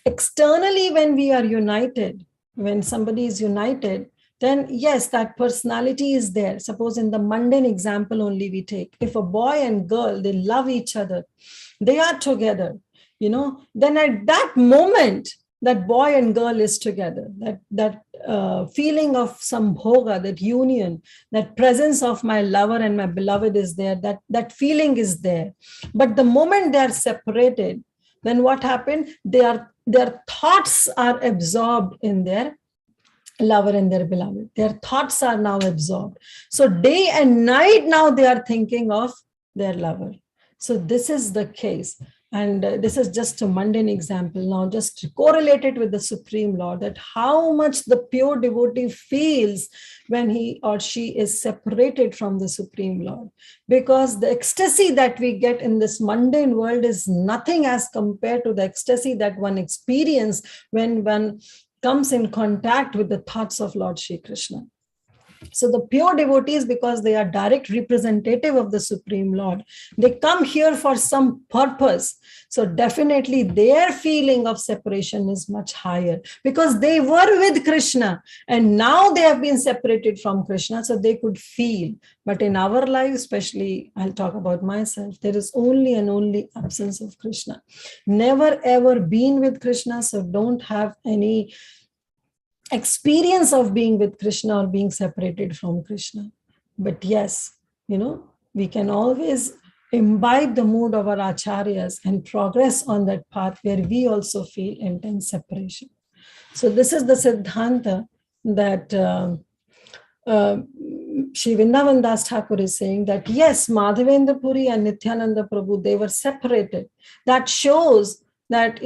[SPEAKER 8] Externally, when we are united, when somebody is united, then yes, that personality is there. Suppose in the mundane example only we take, if a boy and girl, they love each other, they are together, then at that moment, that boy and girl is together, that feeling of sambhoga, that union, that presence of my lover and my beloved is there, that feeling is there. But the moment they are separated, then what happened? Their thoughts are absorbed in their lover and their beloved. Their thoughts are now absorbed. So day and night now they are thinking of their lover. So this is the case. And this is just a mundane example. Now just correlate it with the Supreme Lord, that how much the pure devotee feels when he or she is separated from the Supreme Lord. Because the ecstasy that we get in this mundane world is nothing as compared to the ecstasy that one experiences when one comes in contact with the thoughts of Lord Shri Krishna. So the pure devotees, because they are direct representative of the Supreme Lord, they come here for some purpose. So definitely their feeling of separation is much higher because they were with Krishna and now they have been separated from Krishna, so they could feel. But in our life, especially, I'll talk about myself, there is only and only absence of Krishna. Never ever been with Krishna, so don't have any experience of being with Krishna or being separated from Krishna. But yes, we can always imbibe the mood of our acharyas and progress on that path where we also feel intense separation. So this is the Siddhanta that Shri Vrindavan Das Thakur is saying, that yes, Madhavendra Puri and Nithyananda Prabhu, they were separated. That shows that,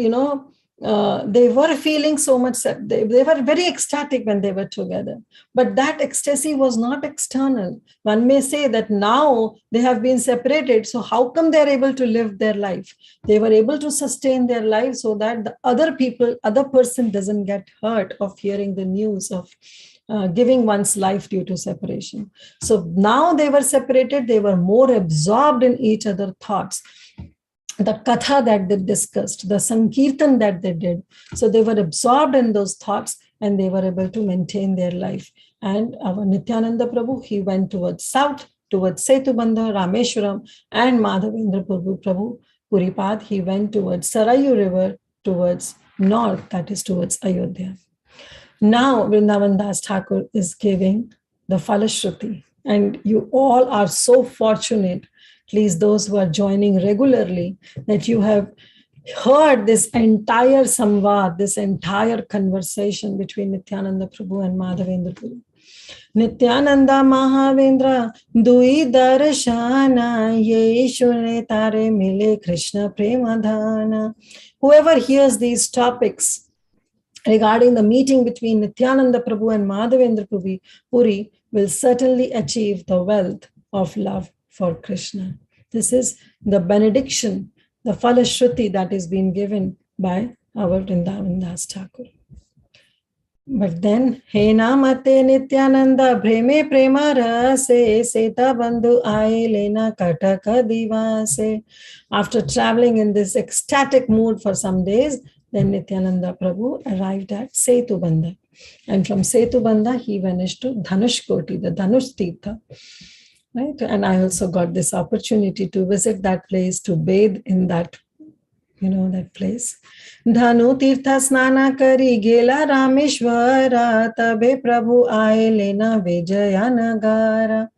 [SPEAKER 8] they were feeling so much, they were very ecstatic when they were together. But that ecstasy was not external. One may say that now they have been separated, so how come they are able to live their life? They were able to sustain their life so that the other person doesn't get hurt of hearing the news of giving one's life due to separation. So now they were separated, they were more absorbed in each other's thoughts. The katha that they discussed, the sankirtan that they did. So they were absorbed in those thoughts and they were able to maintain their life. And our Nithyananda Prabhu, he went towards south, towards Setubandha, Rameshwaram, and Madhavendra Prabhu, Puripad, he went towards Sarayu River, towards north, that is towards Ayodhya. Now Vrindavan Das Thakur is giving the Falashruti. And you all are so fortunate, please, those who are joining regularly, that you have heard this entire samvad, this entire conversation between Nithyananda Prabhu and Madhavendra Prabhu. Nithyananda Mahavendra dui darshana ye shune tare mile Krishna premadhana. Whoever hears these topics regarding the meeting between Nithyananda Prabhu and Madhavendra Prabhu, Puri, will certainly achieve the wealth of love for Krishna. This is the benediction, the Falashruti that is being given by our Vrindavan Das Thakur. But then, He namate Nithyananda Breme Prema Rase Seta Bandhu Aaye Lena Kataka Divase. After traveling in this ecstatic mood for some days, then Nithyananda Prabhu arrived at Setubandha. And from Setubandha, he vanished to Dhanushkoti, the Dhanush Tirtha. Right? And I also got this opportunity to visit that place, to bathe in that, that place. Dhanu Tirtha Snana Kari Gela Rameshwara Tabe Prabhu Aaye Lena Vijaya Nagara.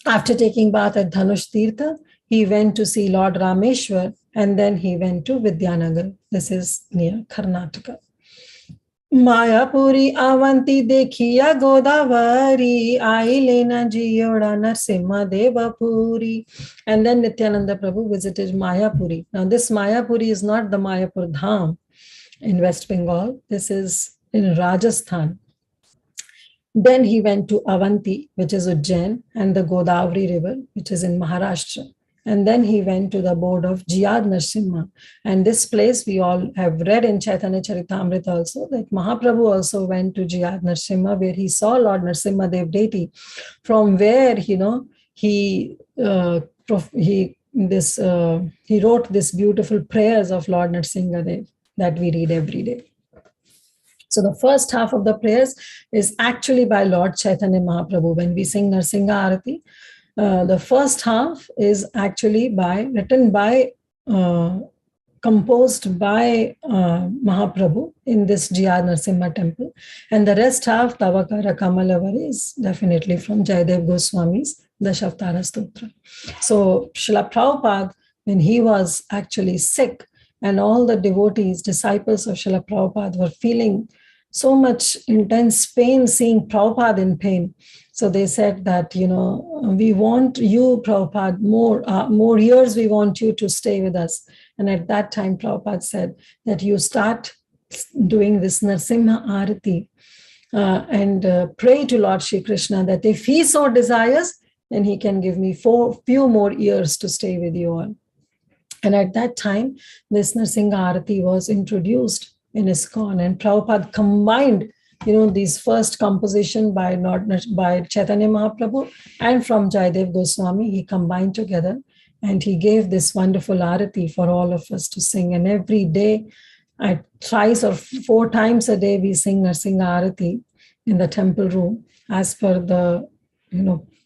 [SPEAKER 8] After taking bath at Dhanush Tirtha, he went to see Lord Rameshwar, and then he went to Vidyanagar. This is near Karnataka. Maya Puri Avanti Dekhiya Godavari Aaye Lena Jiyoda Narsimha Deva Puri. And then Nithyananda Prabhu visited Mayapuri. Now this Mayapuri is not the Mayapur Dham in West Bengal. This is in Rajasthan. Then he went to Avanti, which is Ujjain, and the Godavari River, which is in Maharashtra. And then he went to the abode of Jiyad Narsimha. And this place we all have read in Chaitanya Charitamrita also, that Mahaprabhu also went to Jiyad Narsimha, where he saw Lord Narsimha Dev deity, from where, he wrote this beautiful prayers of Lord Narsimha Dev that we read every day. So the first half of the prayers is actually by Lord Chaitanya Mahaprabhu. When we sing Narsimha Arati, the first half is actually composed by Mahaprabhu in this Jiyad Narsimha temple. And the rest half, Tavakara Kamalavari, is definitely from Jayadev Goswami's Dashavatara Stotra. So Srila Prabhupada, when he was actually sick, and all the devotees, disciples of Srila Prabhupada were feeling so much intense pain seeing Prabhupada in pain. So they said that, we want you, Prabhupada, more years we want you to stay with us. And at that time, Prabhupada said that you start doing this Narsimha Arati and pray to Lord Shri Krishna that if he so desires, then he can give me few more years to stay with you all. And at that time, this Narsimha Arati was introduced in ISKCON, and Prabhupada combined, these first composition by Chaitanya Mahaprabhu and from Jayadev Goswami, he combined together, and he gave this wonderful Arati for all of us to sing. And every day, thrice or 4 times a day, we sing Narsimha Arati in the temple room, as per the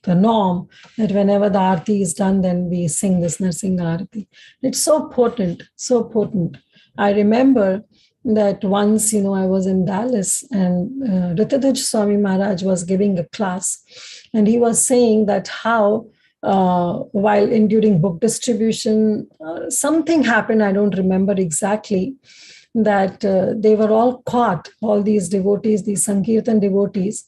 [SPEAKER 8] norm, that whenever the Arati is done, then we sing this Narsimha Arati. It's so potent, so potent. I remember that once, I was in Dallas, and Ritadhaj Swami Maharaj was giving a class, and he was saying that how during book distribution, something happened, I don't remember exactly, that they were all caught, all these devotees, these Sankirtan devotees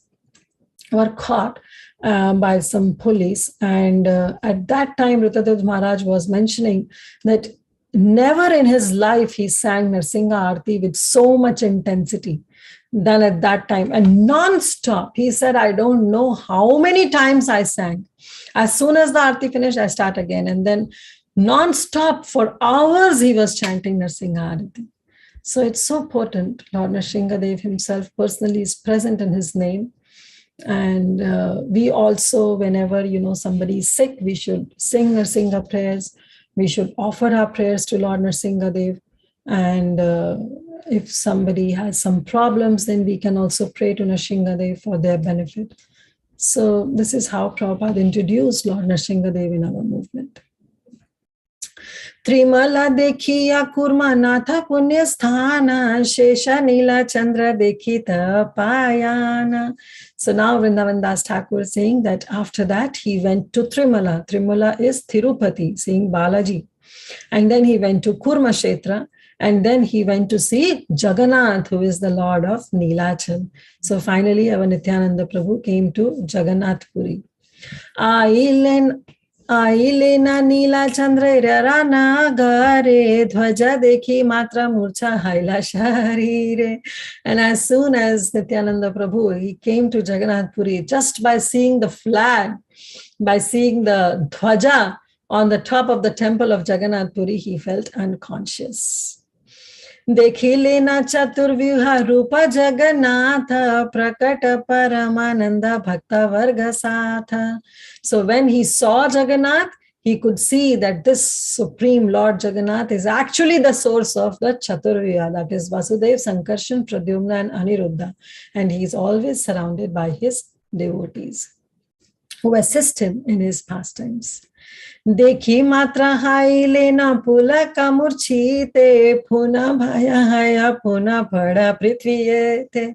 [SPEAKER 8] were caught by some police. And at that time, Ritadhaj Maharaj was mentioning that never in his life he sang Narsimha Arati with so much intensity than at that time, and non-stop. He said, I don't know how many times I sang. As soon as the Arati finished, I start again. And then non-stop for hours he was chanting Narsimha Arati. So it's so potent. Lord Nrsimha Dev himself personally is present in his name. And we also, whenever somebody is sick, we should sing Narsimha prayers. We should offer our prayers to Lord Nrsimha Dev. And if somebody has some problems, then we can also pray to Nrsimha Dev for their benefit. So this is how Prabhupada introduced Lord Nrsimha Dev in our movement. Trimala dekhiya kurma natha punya sthana shesha nila chandra dekhita payana. So now Vrindavan Das Thakur is saying that after that he went to Trimala. Trimala is Tirupati, saying Balaji. And then he went to Kurma Kshetra, and then he went to see Jagannath, who is the Lord of Nilachal. So finally our Nithyananda Prabhu came to Jagannath Puri. Ailena Nila Chandra Rana Gare Dhwaja Dekhi Matra Murcha Haila Sharire. And as soon as Nithyananda Prabhu, he came to Jagannath Puri, just by seeing the flag, by seeing the dhwaja on the top of the temple of Jagannath Puri, he felt unconscious. देखी लेना चतुर्व्यूह रूप जगन्नाथ प्रकट परमानंद भक्त वर्ग साथ. So when he saw Jagannath, he could see that this supreme Lord Jagannath is actually the source of the Chaturvyuha, that is Vasudev, Sankarshan, Pradyumna and Aniruddha. And he is always surrounded by his devotees who assist him in his pastimes. देखी मात्रा high लेना पुला का मूर्छीते पुनः भया हया पुनः पड़ा पृथ्वी थे.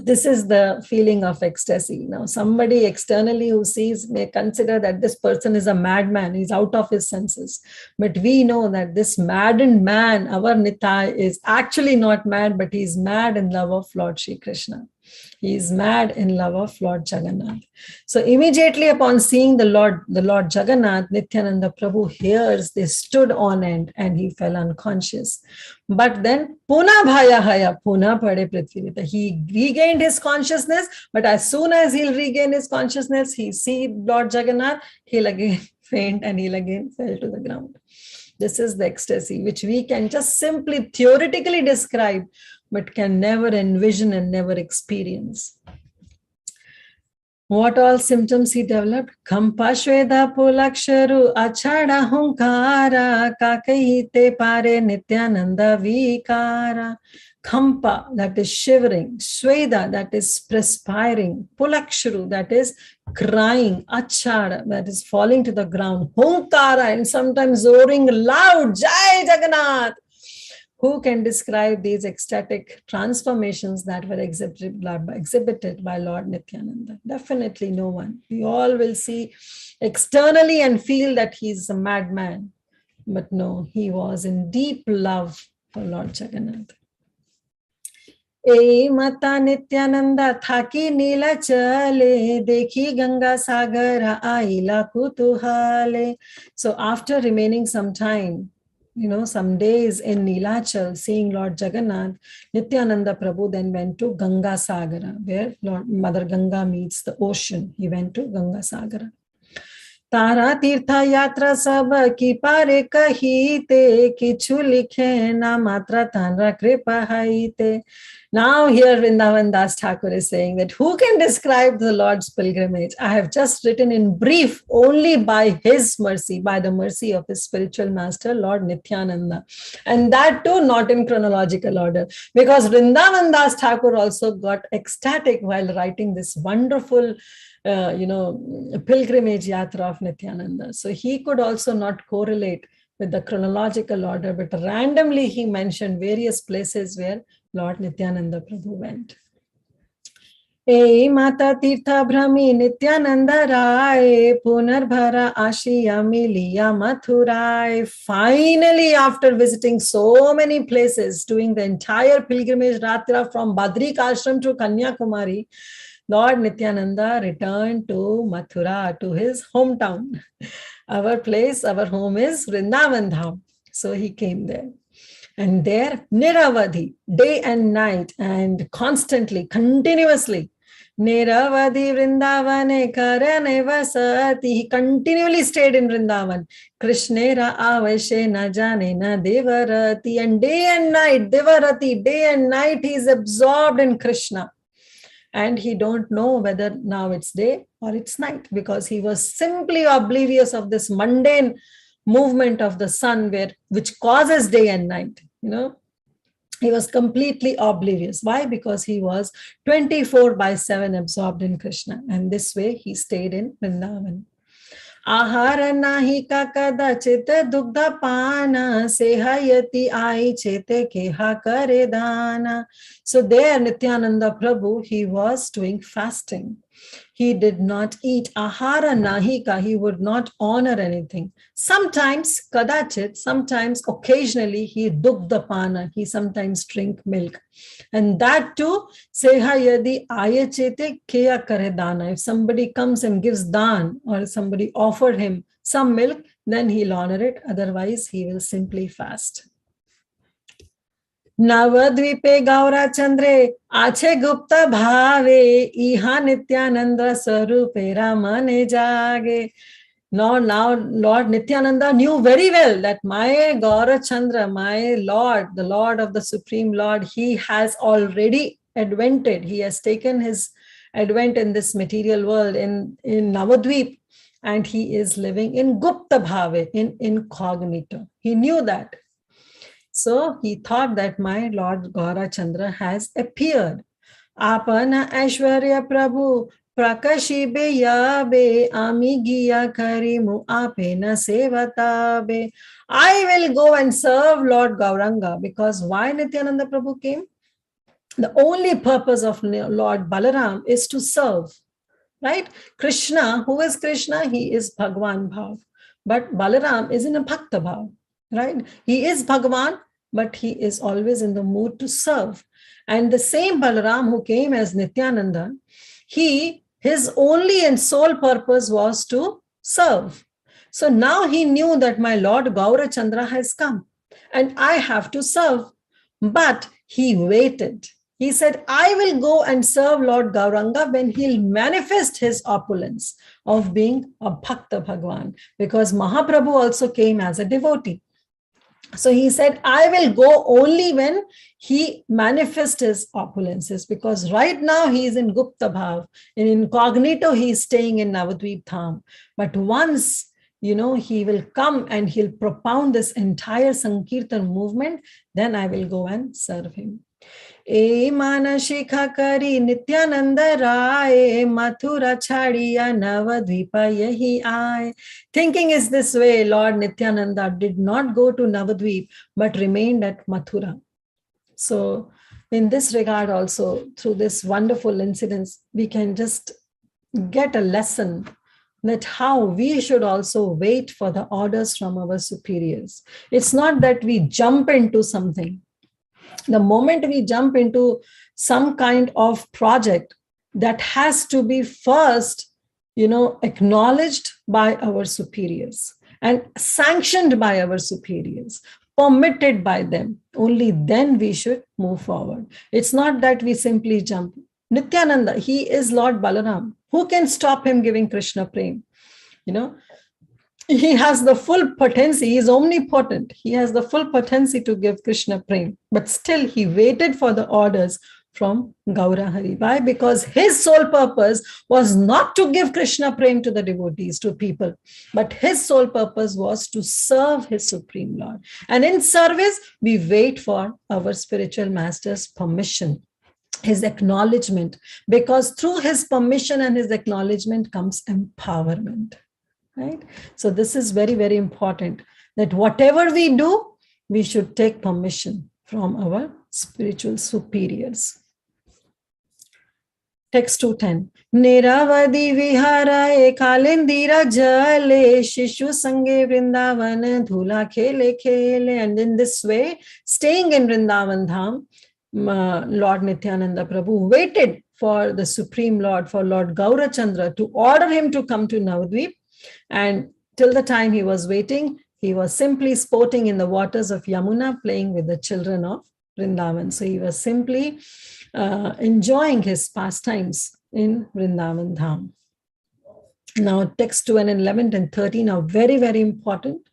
[SPEAKER 8] This is the feeling of ecstasy. Now somebody externally who sees may consider that this person is a madman, he's out of his senses, but we know that this maddened man, our Nitai, is actually not mad, but he's mad in love of Lord Shri Krishna. He is mad in love of Lord Jagannath. So immediately upon seeing the Lord Jagannath, Nithyananda Prabhu hears they stood on end and he fell unconscious. But then Puna Bhaya Haya, Puna Pade Prithvirita. He regained his consciousness, but as soon as he'll regain his consciousness, he see Lord Jagannath, he'll again faint and he'll again fell to the ground. This is the ecstasy which we can just simply theoretically describe, but can never envision and never experience. What all symptoms he developed? Khampa Shveda Pulaksharu Achada Hunkara Kakahite Pare Nithyananda Vikara. Khampa, that is shivering. Shveda, that is perspiring. Pulaksharu, that is crying. Achada, that is falling to the ground. Hunkara, and sometimes roaring loud. Jai Jagannath! Who can describe these ecstatic transformations that were exhibited by Lord Nithyananda? Definitely no one. We all will see externally and feel that he's a madman. But no, he was in deep love for Lord Jagannath. ए माता नित्यानंदा थाकी नीला चले देखी गंगा सागर आईला कुतूहले. So after remaining some time, some days in Nilachal, seeing Lord Jagannath, Nithyananda Prabhu then went to Ganga Sagara, where Mother Ganga meets the ocean. He went to Ganga Sagara. Tara Tirtha Yatra Sab ki pare kahite, kichu likhe na matra tanra kripa haite. Now here Vrindavan Das Thakur is saying that who can describe the Lord's pilgrimage? I have just written in brief only by his mercy, by the mercy of his spiritual master, Lord Nithyananda. And that too not in chronological order, because Vrindavan Das Thakur also got ecstatic while writing this wonderful pilgrimage yatra of Nithyananda. So he could also not correlate with the chronological order, but randomly he mentioned various places where Lord Nithyananda Prabhu went. E Mata Tirtha Brahmi Nithyananda Rai Punarbhara Ashiya Miliya Mathurai. Finally, after visiting so many places, doing the entire pilgrimage Ratra from Badrik Ashram to Kanyakumari, Lord Nithyananda returned to Mathura, to his hometown. Our place, our home is Vrindavan Dham. So he came there. And there, Niravadhi, day and night, and constantly, continuously, Niravadhi Vrindavane Karane Vasati. He continually stayed in Vrindavan. Krishnera Avashe na jane na Devarati. And day and night, Devarati, day and night, he is absorbed in Krishna. And he don't know whether now it's day or it's night, because he was simply oblivious of this mundane movement of the sun which causes day and night. He was completely oblivious. Why? Because he was 24/7 absorbed in Krishna. And this way he stayed in Vrindavan. Ahara nahi ka kadachit dugdha pana sehayati ai chete keha kare dana. So there Nithyananda Prabhu, he was doing fasting. He did not eat. Ahara nahika, he would not honor anything. Sometimes, kadachit, sometimes, occasionally, he dugdha pana, he sometimes drink milk. And that too, seha yadi ayachete keya kare dana. If somebody comes and gives dan, or somebody offered him some milk, then he'll honor it. Otherwise, he will simply fast. Navadvipe Gaura Chandre Ache Gupta Bhave Iha Nityananda Sarupe Ramane Jage. Now Lord Nithyananda knew very well that my Gaura Chandra, my Lord, the Lord of the Supreme Lord, he has already advented. He has taken his advent in this material world in Navadvip, and he is living in Gupta Bhave, in incognito. He knew that. So he thought that my Lord Gaura Chandra has appeared. Apana Aishwarya Prabhu Prakashibe yabe amigiya karimu apena sevatabe. I will go and serve Lord Gauranga, because why Nithyananda Prabhu came? The only purpose of Lord Balaram is to serve, right? Krishna, who is Krishna? He is Bhagwan Bhav. But Balaram is in a Bhakta Bhav, right? He is Bhagwan, but he is always in the mood to serve. And the same Balaram who came as Nithyananda, his only and sole purpose was to serve. So now he knew that my Lord Gaura Chandra has come and I have to serve. But he waited. He said, I will go and serve Lord Gauranga when he'll manifest his opulence of being a Bhakta Bhagwan, because Mahaprabhu also came as a devotee. So he said, I will go only when he manifests his opulences, because right now he is in Gupta Bhav. In incognito, he is staying in Navadvip Dham. But once, he will come and he'll propound this entire Sankirtan movement, then I will go and serve him. E manashikha kari Nithyananda Rai Mathura chadiya Navadvipa yahi aaye. Thinking is this way, Lord Nithyananda did not go to Navadvip but remained at Mathura. So in this regard also, through this wonderful incidents, we can just get a lesson that how we should also wait for the orders from our superiors. It's not that we jump into something. The moment we jump into some kind of project, that has to be first, acknowledged by our superiors and sanctioned by our superiors, permitted by them. Only then we should move forward. It's not that we simply jump. Nithyananda, he is Lord Balaram. Who can stop him giving Krishna Prem? He has the full potency. He is omnipotent. He has the full potency to give Krishna Prem. But still, he waited for the orders from Gaura Hari. Why? Because his sole purpose was not to give Krishna Prem to the devotees, to people. But his sole purpose was to serve his Supreme Lord. And in service, we wait for our spiritual master's permission, his acknowledgement. Because through his permission and his acknowledgement comes empowerment. Right? So this is very, very important, that whatever we do, we should take permission from our spiritual superiors. Text 210. Niravadi vihara kalindira jale shishu sange vrindavan dhula khele khele. And in this way, staying in Vrindavan Dham, Lord Nithyananda Prabhu waited for the Supreme Lord, for Lord Gaura Chandra, to order him to come to Navadvip. And till the time he was waiting, he was simply sporting in the waters of Yamuna, playing with the children of Vrindavan. So he was simply enjoying his pastimes in Vrindavan Dham. Now, text 11 and 13 are very, very important,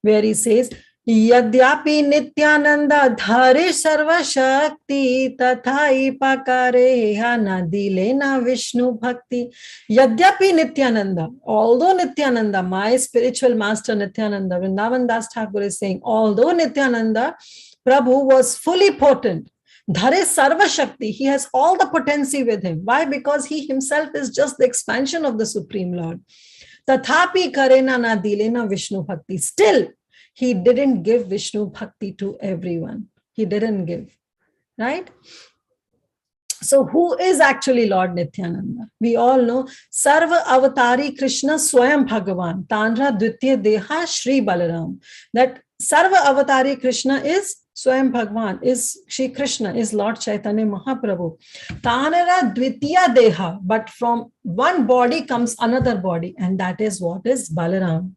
[SPEAKER 8] where he says, Yadyapi Nithyananda dhare sarva shakti tathai pakare nadilena Vishnu bhakti. Yadyapi Nithyananda, although Nithyananda, my spiritual master Nithyananda, Vrindavan Das Thakur is saying, although Nithyananda Prabhu was fully potent, dhare sarva shakti, he has all the potency with him. Why? Because he himself is just the expansion of the Supreme Lord. Tathapi karena nadilena Vishnu bhakti. Still, he didn't give Vishnu Bhakti to everyone. He didn't give, right? So who is actually Lord Nithyananda? We all know Sarva Avatari Krishna Swayam Bhagavan, Tanra Dvitiya Deha Shri Balaram. That Sarva Avatari Krishna is Swayam Bhagwan is Shri Krishna, is Lord Chaitanya Mahaprabhu. Tanara Dvitiya Deha, but from one body comes another body, and that is what is Balaram.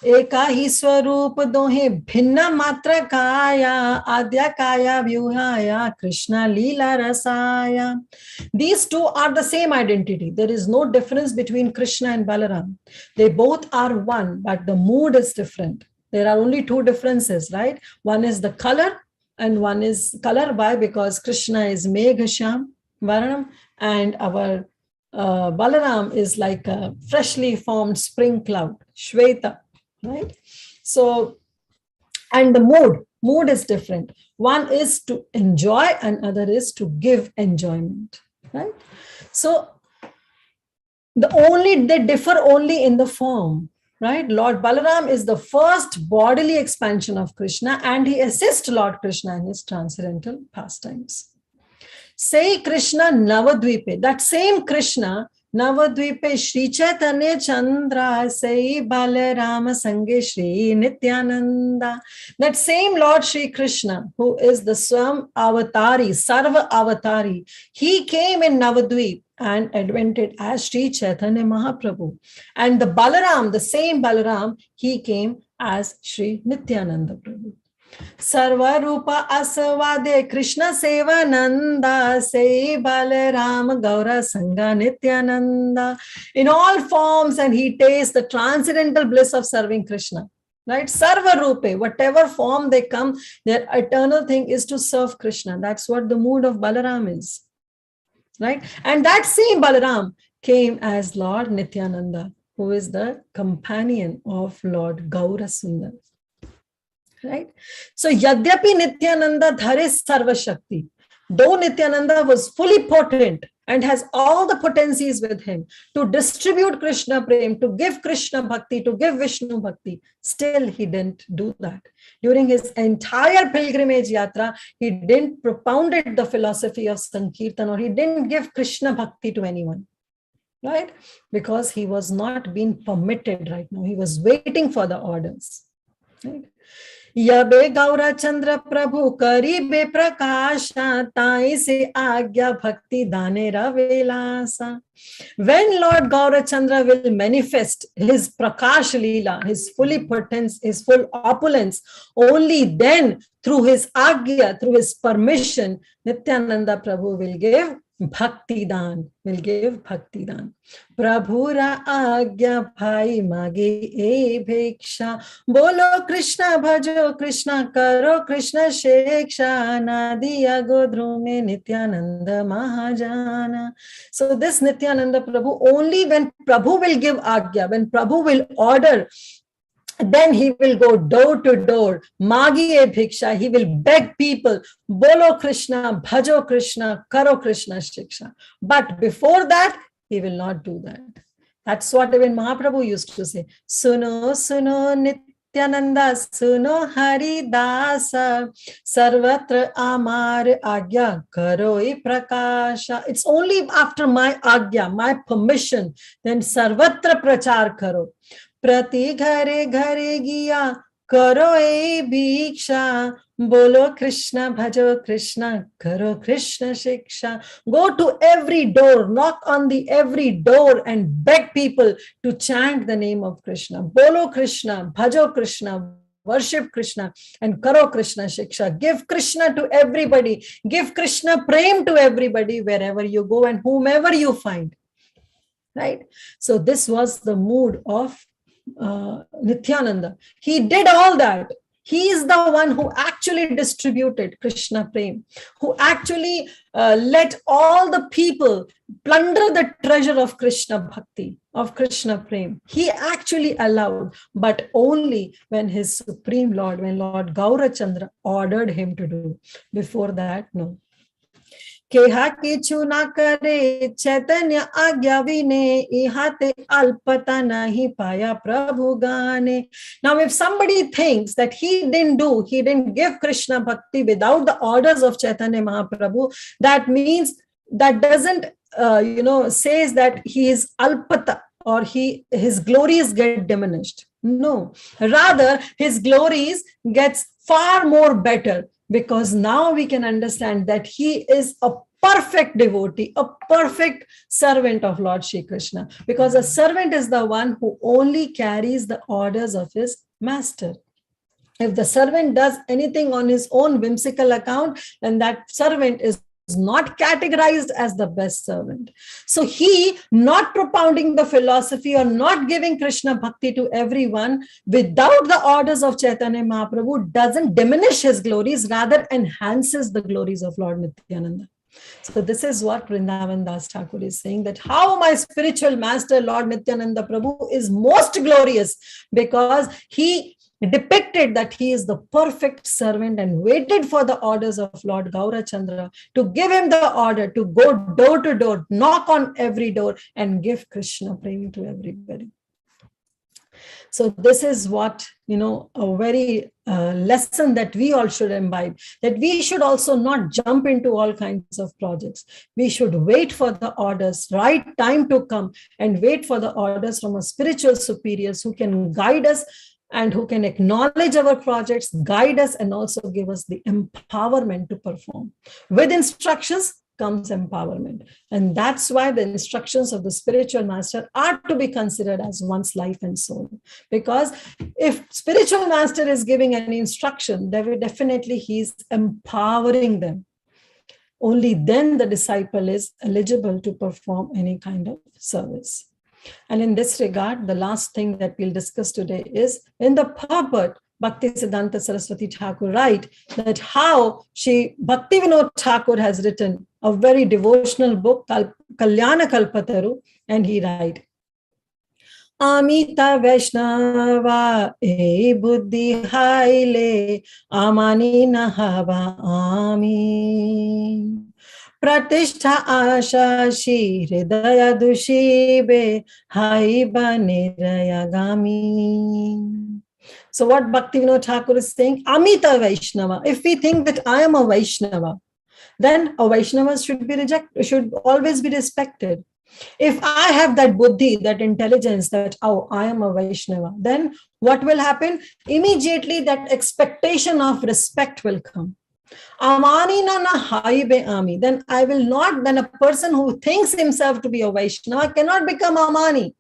[SPEAKER 8] Eka hi swarup dohe bhinna matra kaya, adya kaya vyuhaya, Krishna lila rasaya. These two are the same identity. There is no difference between Krishna and Balaram. They both are one, but the mood is different. There are only two differences, right? One is the color and one is color. Why? Because Krishna is Meghasham, Varanam, and our Balaram is like a freshly formed spring cloud, Shweta, right? So, and the mood is different. One is to enjoy and other is to give enjoyment, right? So, they differ only in the form. Right? Lord Balaram is the first bodily expansion of Krishna, and he assists Lord Krishna in his transcendental pastimes. Say Krishna Navadvipe, that same Krishna, Navadvipe Shri Chaitanya Chandra, say Balarama Sange Shri Nithyananda. That same Lord Shri Krishna, who is the Swam Avatari, Sarva Avatari, he came in Navadvip and advented as Sri Chaitanya Mahaprabhu. And the Balaram, the same Balaram, he came as Sri Nithyananda Prabhu. Sarva Rupa Asavade Krishna Seva Nanda, say Balaram Gaura Sangha Nithyananda. In all forms, and he tastes the transcendental bliss of serving Krishna. Right? Sarva Rupe, whatever form they come, their eternal thing is to serve Krishna. That's what the mood of Balaram is. Right? And that same Balaram came as Lord Nithyananda, who is the companion of Lord Gaura Sundar. Right? So, Yadyapi Nithyananda Dhare Sarva Shakti. Though Nithyananda was fully potent and has all the potencies with him to distribute Krishna Prem, to give Krishna Bhakti, to give Vishnu Bhakti, still he didn't do that. During his entire pilgrimage yatra, he didn't propounded the philosophy of Sankirtan, or he didn't give Krishna Bhakti to anyone. Right? Because he was not being permitted right now. He was waiting for the orders. Right? Yabe Gaura Chandra Prabhu Karibe Prakasha Tai se Agya Bhakti Danera Velasa. When Lord Gaura Chandra will manifest his Prakash Leela, his fully potence, his full opulence, only then through his Agya, through his permission, Nithyananda Prabhu will give Bhakti Dan, Prabhura Agya Bhai Mage E Bhiksha, Bolo Krishna Bhajo Krishna Karo Krishna Sheksha, Nadiya Godrume Nithyananda Mahajana. So this Nithyananda Prabhu, only when Prabhu will give Agya, when Prabhu will order, then he will go door to door, Magi e Bhiksha, he will beg people, Bolo Krishna, Bhajo Krishna, Karo Krishna Shiksha. But before that, he will not do that. That's what even Mahaprabhu used to say. Suno, suno, Nithyananda, suno Hari Dasa, Sarvatra Amar Agya, Karoi Prakasha. It's only after my Agya, my permission, then Sarvatra Prachar Karo. Prati ghare ghare giya karo e bhiksha, bolo Krishna bhajo Krishna karo Krishna shiksha. Go to every door, knock on the every door and beg people to chant the name of Krishna. Bolo Krishna, bhajo Krishna, worship Krishna, and karo Krishna shiksha. Give Krishna to everybody. Give Krishna prem to everybody wherever you go and whomever you find. Right? So this was the mood of Nithyananda. He did all that. He is the one who actually distributed Krishna Prem, who actually let all the people plunder the treasure of Krishna Bhakti, of Krishna Prem. He actually allowed, but only when his Supreme Lord, when Lord Gaura Chandra ordered him to do. Before that, no. Keha kichu na kare Chaitanya agya vine, ihate alpata nahi paya Prabhu gane. Now, if somebody thinks that he didn't give Krishna Bhakti without the orders of Chaitanya Mahaprabhu, that means, that doesn't, says that he is alpata, or his glories get diminished. No, rather his glories gets far more better. because now we can understand that he is a perfect devotee, a perfect servant of Lord Shri Krishna, because a servant is the one who only carries the orders of his master. If the servant does anything on his own whimsical account, then that servant is not categorized as the best servant. So he, not propounding the philosophy or not giving Krishna bhakti to everyone without the orders of Chaitanya Mahaprabhu, doesn't diminish his glories, rather enhances the glories of Lord Nithyananda. So this is what Vrindavan Das Thakur is saying, that how my spiritual master Lord Nithyananda Prabhu is most glorious, because he depicted that he is the perfect servant and waited for the orders of Lord Gaurachandra to give him the order to go door to door, knock on every door and give Krishna prema to everybody. So this is what, a very lesson that we all should imbibe, that we should also not jump into all kinds of projects. We should wait for the orders, right time to come, and wait for the orders from our spiritual superiors who can guide us and who can acknowledge our projects, guide us, and also give us the empowerment to perform. With instructions comes empowerment. And that's why the instructions of the spiritual master are to be considered as one's life and soul. Because if spiritual master is giving an instruction, then definitely he's empowering them. Only then the disciple is eligible to perform any kind of service. And in this regard, the last thing that we'll discuss today is in the purport, Bhakti Siddhanta Saraswati Thakur write that how Bhakti Vinod Thakur has written a very devotional book called Kalyana Kalpataru, and he write, Amita Vaishnava e buddhi haile amani nahava ami. Pratishtha asha shi hridaya dushibe haiba nirayagami. So what Bhaktivinoda Thakur is saying, Amita Vaishnava. If we think that I am a Vaishnava, then a Vaishnava should always be respected. If I have that buddhi, that intelligence, that, oh, I am a Vaishnava, then what will happen? Immediately that expectation of respect will come. Amani na haibe ami. Then I will not, then a person who thinks himself to be a Vaishnava cannot become Amani.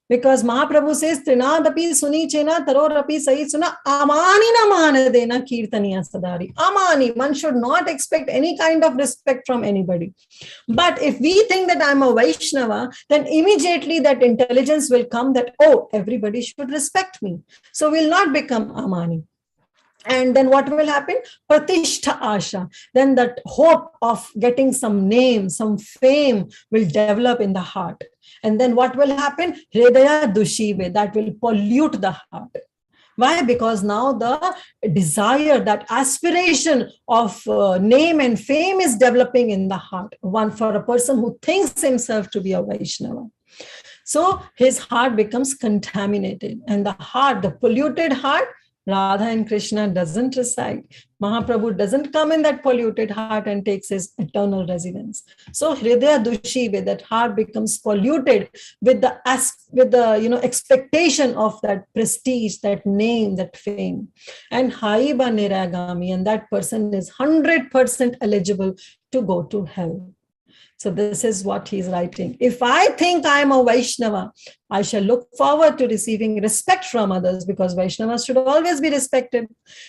[SPEAKER 8] Because Mahaprabhu says, Trinadapi suni chena tarorapi sahi suna amani na mahanadena Kirtanya Sundari. Amani, one should not expect any kind of respect from anybody. But if we think that I'm a Vaishnava, then immediately that intelligence will come that, oh, everybody should respect me. So we'll not become Amani. And then what will happen? Pratishtha asha. Then that hope of getting some name, some fame will develop in the heart. And then what will happen? Hridaya dushive, that will pollute the heart. Why? Because now the desire, that aspiration of name and fame is developing in the heart. One for a person who thinks himself to be a Vaishnava. So his heart becomes contaminated. And the heart, the polluted heart, Radha and Krishna doesn't reside. Mahaprabhu doesn't come in that polluted heart and takes his eternal residence. So Hridaya Dushive, that heart becomes polluted with the expectation of that prestige, that name, that fame. And Haiba Niragami, and that person is 100% eligible to go to hell. So this is what he's writing. If I think I am a Vaishnava, I shall look forward to receiving respect from others, because Vaishnavas should always be respected.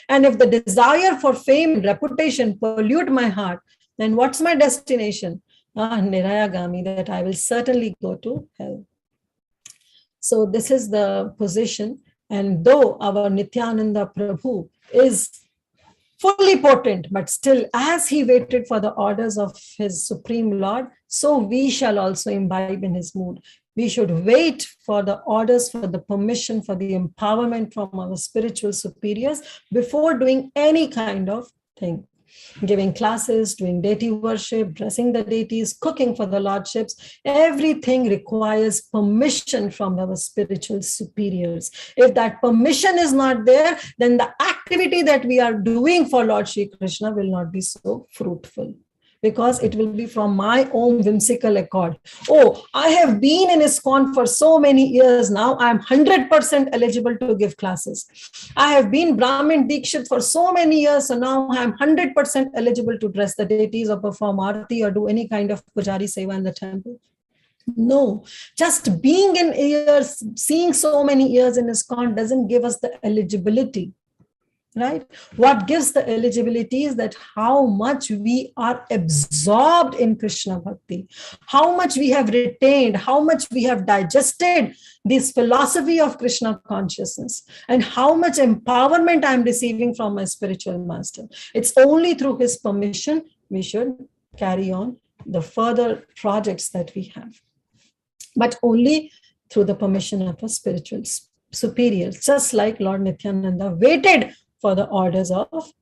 [SPEAKER 8] And if the desire for fame and reputation pollute my heart, then what's my destination? Nirayagami, that I will certainly go to hell. So this is the position. And though our Nithyananda Prabhu is fully potent, but still as he waited for the orders of his Supreme Lord, so we shall also imbibe in his mood. We should wait for the orders, for the permission, for the empowerment from our spiritual superiors before doing any kind of thing. Giving classes, doing deity worship, dressing the deities, cooking for the lordships, everything requires permission from our spiritual superiors. If that permission is not there, then the activity that we are doing for Lord Shri Krishna will not be so fruitful. because it will be from my own whimsical accord. Oh, I have been in ISKCON for so many years now, I am 100% eligible to give classes. I have been Brahmin Dikshit for so many years, so now I am 100% eligible to dress the deities or perform arti or do any kind of pujari seva in the temple. No, just being in years, seeing so many years in ISKCON doesn't give us the eligibility. Right? What gives the eligibility is that how much we are absorbed in Krishna Bhakti, how much we have retained, how much we have digested this philosophy of Krishna consciousness, and how much empowerment I'm receiving from my spiritual master. It's only through his permission we should carry on the further projects that we have, but only through the permission of a spiritual superior, just like Lord Nithyananda waited for the orders of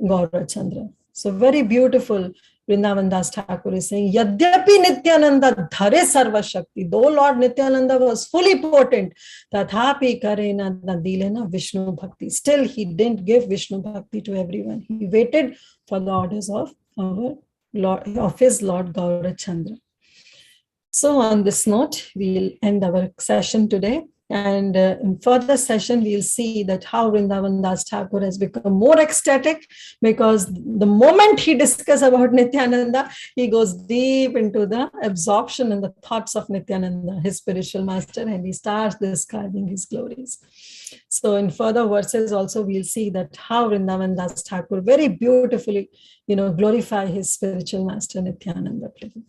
[SPEAKER 8] Gaurachandra. So very beautiful, Vrindavan Das Thakur is saying, Yadyapi Nithyananda dhare sarva shakti. Though Lord Nithyananda was fully potent, tathapi karena dilena Vishnu bhakti. Still, he didn't give Vishnu bhakti to everyone. He waited for the orders of our Lord, of his Lord Gaurachandra. So on this note, we'll end our session today. And in further session, we'll see that how Vrindavan Das Thakur has become more ecstatic, because the moment he discusses about Nithyananda, he goes deep into the absorption and the thoughts of Nithyananda, his spiritual master, and he starts describing his glories. So in further verses also, we'll see that how Vrindavan Das Thakur very beautifully, glorify his spiritual master, Nithyananda Prabhu.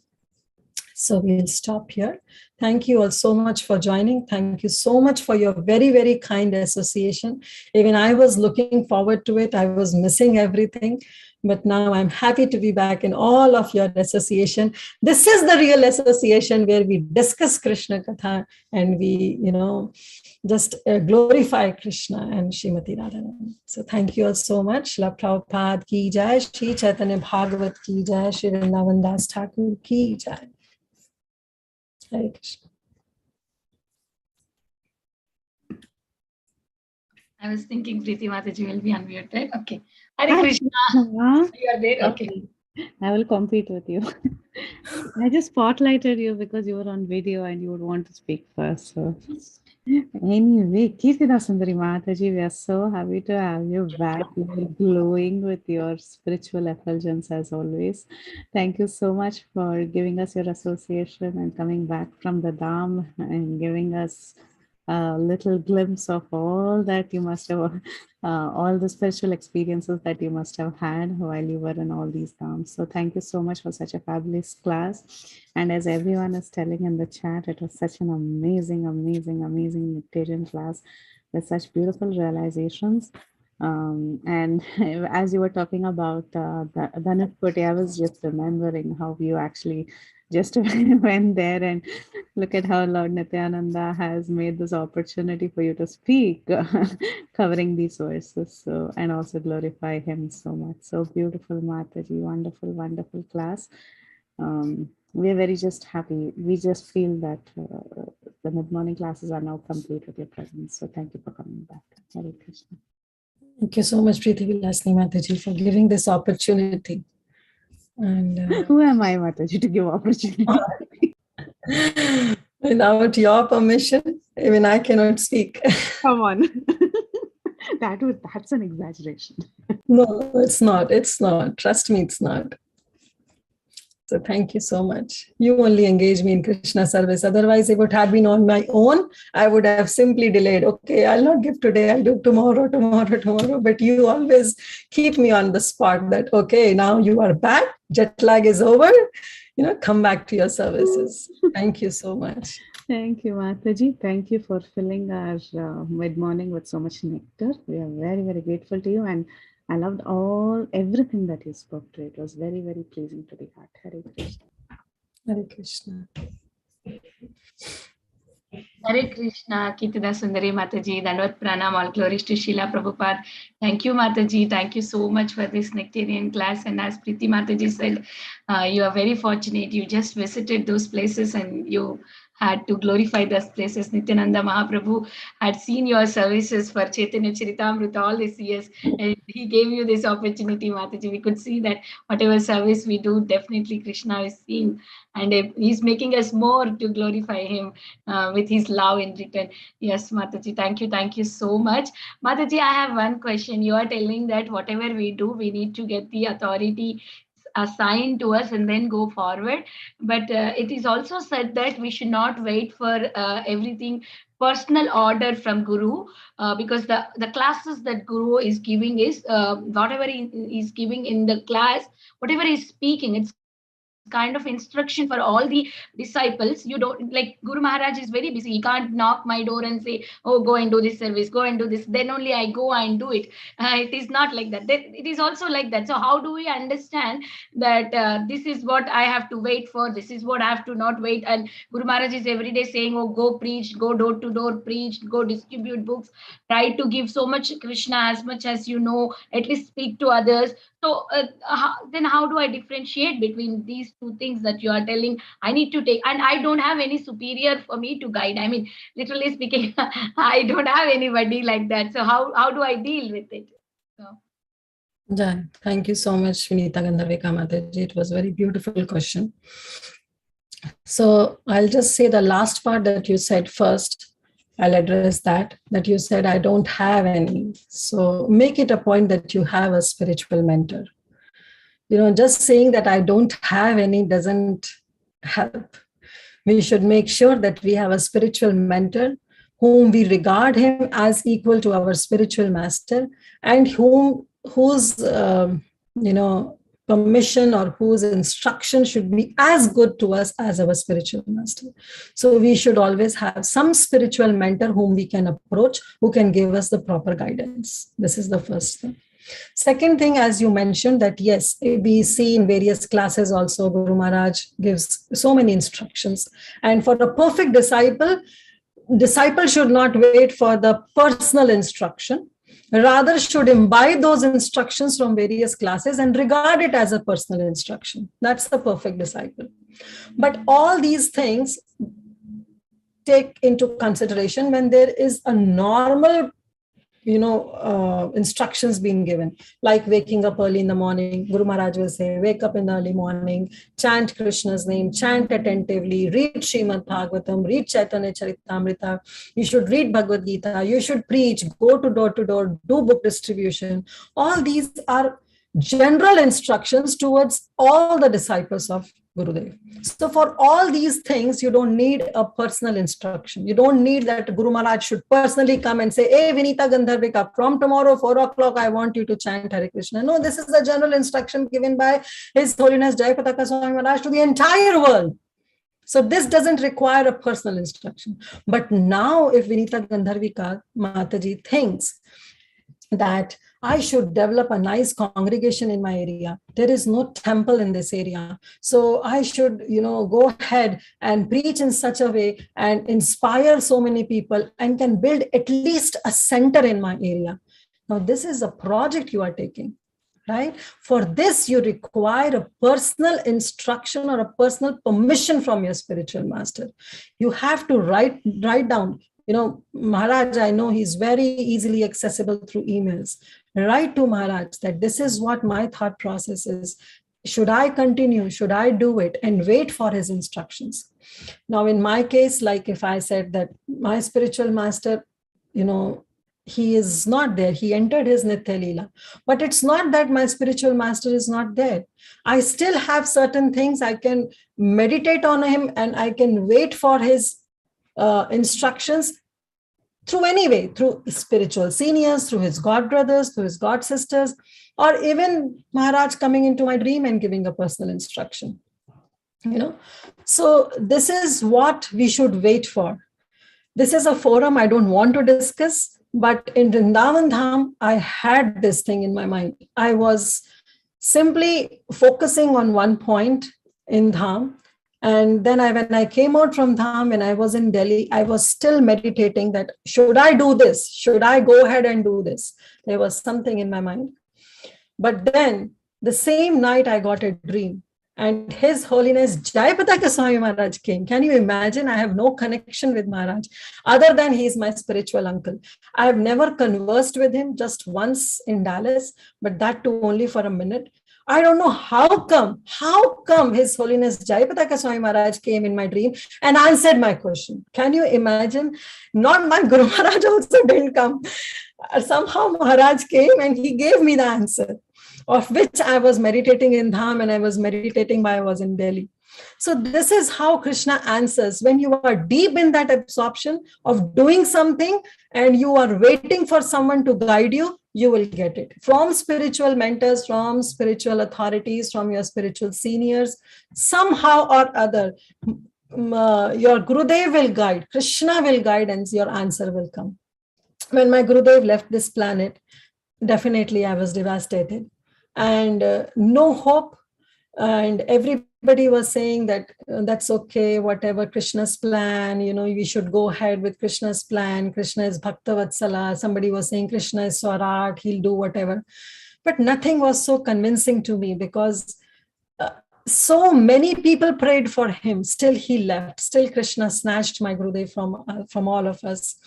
[SPEAKER 8] So we'll stop here. Thank you all so much for joining. Thank you so much for your very, very kind association. Even I was looking forward to it. I was missing everything. But now I'm happy to be back in all of your association. This is the real association where we discuss Krishna Katha and we, just glorify Krishna and Srimati Radharani. So thank you all so much. Shri Prabhupada ki jai, Shri Caitanya Bhagavata ki jai, Shri Vrindavan Das Thakur ki jai. Hare Krishna.
[SPEAKER 3] I was thinking Preeti Mataji will be unmuted. Okay. Hare Krishna. You are there? Okay.
[SPEAKER 1] I will compete with you. I just spotlighted you because you were on video and you would want to speak first. So anyway, Kirtida Sundari Mataji, we are so happy to have you back. You are glowing with your spiritual effulgence as always. Thank you so much for giving us your association and coming back from the Dham and giving us a little glimpse of all that you must have, all the spiritual experiences that you must have had while you were in all these dhams. So thank you so much for such a fabulous class. And as everyone is telling in the chat, it was such an amazing, amazing, amazing meditation class with such beautiful realizations. And as you were talking about the Dhanapati, I was just remembering how you actually just went there and look at how Lord Nithyananda has made this opportunity for you to speak, covering these verses, so and also glorify him so much. So beautiful, Mataji, wonderful, wonderful class. We are very just happy. We just feel that the mid-morning classes are now complete with your presence. So thank you for coming back. Hare Krishna.
[SPEAKER 8] Thank you so much, Preeti Vilasni Mataji, for giving this opportunity. And
[SPEAKER 1] who am I, Mataji, to give opportunity?
[SPEAKER 8] Without your permission, even I cannot speak.
[SPEAKER 1] Come on. That's an exaggeration.
[SPEAKER 8] No, it's not. It's not. Trust me, it's not. So thank you so much. You only engage me in Krishna service. Otherwise, if it had been on my own, I would have simply delayed. Okay, I'll not give today. I'll do tomorrow. But you always keep me on the spot that, okay, now you are back. Jet lag is over. Come back to your services. Thank you so much.
[SPEAKER 1] Thank you, Mataji. Thank you for filling our mid-morning with so much nectar. We are very, very grateful to you. And I loved everything that you spoke to. It was very, very pleasing to the heart. Hare Krishna.
[SPEAKER 8] Hare Krishna.
[SPEAKER 3] Hare Krishna, Kirtida Sundari Mataji, Dandavat Pranam, all glories to Srila Prabhupada. Thank you, Mataji. Thank you so much for this nectarian class. And as Preeti Mataji said, you are very fortunate. You just visited those places and you had to glorify those places. Nithyananda Mahaprabhu had seen your services for Chaitanya Charitamrita all these years, and he gave you this opportunity, Mataji. We could see that whatever service we do, definitely Krishna is seeing, and he's making us more to glorify him with his love in return. Yes, Mataji, thank you so much. Mataji, I have one question. You are telling that whatever we do, we need to get the authority assigned to us and then go forward. But it is also said that we should not wait for everything personal order from Guru, because the classes that Guru is giving is whatever he is giving in the class, whatever he's speaking, it's kind of instruction for all the disciples. You don't, like, Guru Maharaj is very busy. He can't knock my door and say, oh, go and do this service, go and do this, then only I go and do it. It is not like that. It is also like that. So how do we understand that this is what I have to wait for, this is what I have to not wait? And Guru Maharaj is every day saying, oh, go preach, go door to door preach, go distribute books, try to give so much Krishna as much as you know, at least speak to others. So then how do I differentiate between these two things that you are telling I need to take? And I don't have any superior for me to guide. I mean, literally speaking, I don't have anybody like that. So how do I deal with it? So.
[SPEAKER 8] Yeah, thank you so much, Vinita Gandharvika Mataji. It was a very beautiful question. So I'll just say the last part that you said first. I'll address that you said, I don't have any. So make it a point that you have a spiritual mentor. Just saying that I don't have any doesn't help. We should make sure that we have a spiritual mentor whom we regard him as equal to our spiritual master, and whose permission or whose instruction should be as good to us as our spiritual master. So we should always have some spiritual mentor whom we can approach, who can give us the proper guidance. This is the first thing. Second thing, as you mentioned, that yes, we see in various classes also, Guru Maharaj gives so many instructions. And for a perfect disciple should not wait for the personal instruction, rather should imbibe those instructions from various classes and regard it as a personal instruction. That's the perfect disciple. But all these things take into consideration when there is a normal instructions being given, like waking up early in the morning. Guru Maharaj will say, wake up in the early morning, chant Krishna's name, chant attentively, read Srimad Bhagavatam, read Chaitanya Charitamrita, you should read Bhagavad Gita, you should preach, go to door, do book distribution. All these are general instructions towards all the disciples of Gurudev. So for all these things, you don't need a personal instruction. You don't need that Guru Maharaj should personally come and say, hey, Vinita Gandharvika, from tomorrow, 4 o'clock, I want you to chant Hare Krishna. No, this is a general instruction given by His Holiness Jayapataka Swami Maharaj to the entire world. So this doesn't require a personal instruction. But now if Vinita Gandharvika Mataji thinks that I should develop a nice congregation in my area, there is no temple in this area, so I should go ahead and preach in such a way and inspire so many people and can build at least a center in my area. Now this is a project you are taking, right? For this you require a personal instruction or a personal permission from your spiritual master. You have to write down. Maharaj, I know he's very easily accessible through emails. Write to Maharaj that this is what my thought process is. Should I continue? Should I do it? And wait for his instructions. Now, in my case, like if I said that my spiritual master, he is not there. He entered his Nitya Leela. But it's not that my spiritual master is not there. I still have certain things. I can meditate on him and I can wait for his instructions through spiritual seniors, through his god brothers, through his god sisters, or even Maharaj coming into my dream and giving a personal instruction. So this is what we should wait for. This is a forum I don't want to discuss, but in Vrindavan Dham, I had this thing in my mind. I was simply focusing on one point in Dham. And then when I came out from Dham, when I was in Delhi, I was still meditating that, should I do this? Should I go ahead and do this? There was something in my mind. But then the same night I got a dream and His Holiness Jayapataka Swami Maharaj came. Can you imagine? I have no connection with Maharaj other than he is my spiritual uncle. I have never conversed with him, just once in Dallas, but that too only for a minute. I don't know how come His Holiness Jayapataka Swami Maharaj came in my dream and answered my question. Can you imagine? Not my Guru Maharaj also didn't come. Somehow Maharaj came and he gave me the answer, of which I was meditating in Dham and I was meditating while I was in Delhi. So this is how Krishna answers. When you are deep in that absorption of doing something and you are waiting for someone to guide you, you will get it. From spiritual mentors, from spiritual authorities, from your spiritual seniors, somehow or other, your Gurudev will guide, Krishna will guide, and your answer will come. When my Gurudev left this planet, definitely I was devastated and no hope. And everybody was saying that that's okay, whatever Krishna's plan, we should go ahead with Krishna's plan. Krishna is Bhakta Vatsala. Somebody was saying Krishna is Swarat, he'll do whatever. But nothing was so convincing to me, because so many people prayed for him. Still he left. Still Krishna snatched my Gurudev from all of us.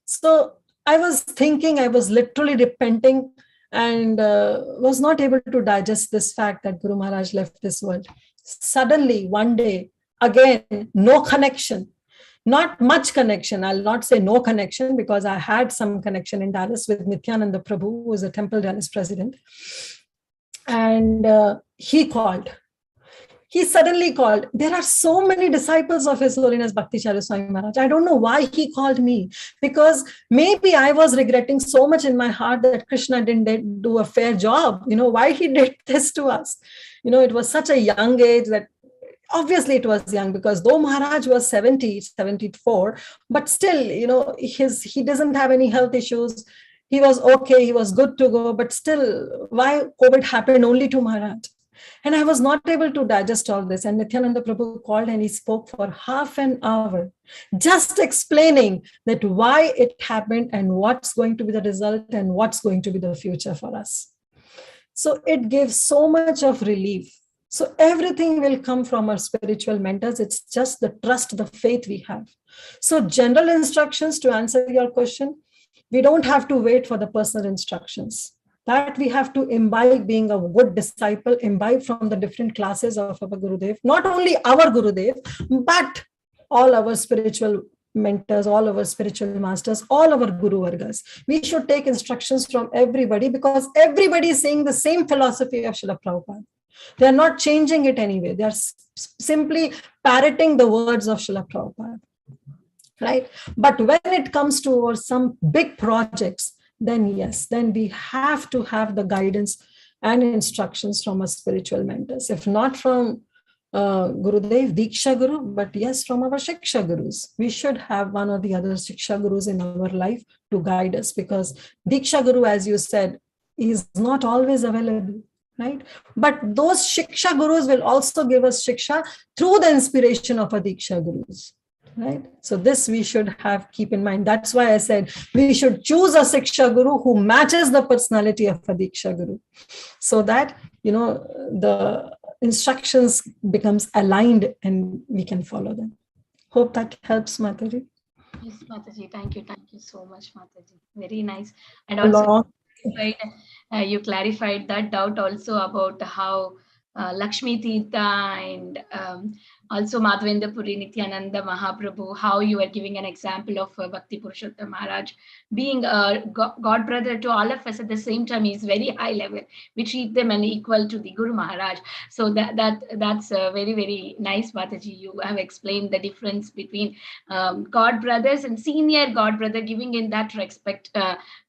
[SPEAKER 8] So I was thinking, I was literally repenting, and was not able to digest this fact that Guru Maharaj left this world. Suddenly, one day, again, no connection, not much connection. I'll not say no connection, because I had some connection in Dallas with Nithyananda Prabhu, who was a Temple Dallas president. And he called. He suddenly called. There are so many disciples of His Holiness Bhakticharya Swami Maharaj. I don't know why he called me, because maybe I was regretting so much in my heart that Krishna didn't do a fair job. Why he did this to us. It was such a young age that, obviously it was young, because though Maharaj was 70, 74, but still, he doesn't have any health issues. He was okay. He was good to go. But still, why COVID happened only to Maharaj? And I was not able to digest all this. And Nithyananda Prabhu called and he spoke for half an hour, just explaining that why it happened and what's going to be the result and what's going to be the future for us. So it gives so much of relief. So everything will come from our spiritual mentors. It's just the trust, the faith we have. So general instructions, to answer your question, we don't have to wait for the personal instructions. That we have to imbibe, being a good disciple, imbibe from the different classes of our Gurudev, not only our Gurudev, but all our spiritual mentors, all our spiritual masters, all our Guru Vargas. We should take instructions from everybody, because everybody is saying the same philosophy of Srila Prabhupada. They are not changing it anyway. They are simply parroting the words of Srila Prabhupada. Right? But when it comes to some big projects, then yes, then we have to have the guidance and instructions from our spiritual mentors. If not from Gurudev, Diksha Guru, but yes, from our Shiksha Gurus. We should have one or the other Shiksha Gurus in our life to guide us, because Diksha Guru, as you said, is not always available, right? But those Shiksha Gurus will also give us Shiksha through the inspiration of our Diksha Gurus. Right? So this we should keep in mind. That's why I said we should choose a Shiksha Guru who matches the personality of a Diksha Guru, so that, the instructions becomes aligned and we can follow them. Hope that helps, Mataji.
[SPEAKER 3] Yes, Mataji. Thank you. Thank you so much, Mataji. Very nice. And also, you clarified that doubt also about how Lakshmi Tirtha and also Madhavendra Puri, Nithyananda Mahaprabhu, how you are giving an example of Bhakti Purushottam Maharaj being a God brother to all of us. At the same time, he is very high level. We treat them and equal to the Guru Maharaj. So that's very, very nice, Mataji. You have explained the difference between God brothers and senior God brother, giving in that respect.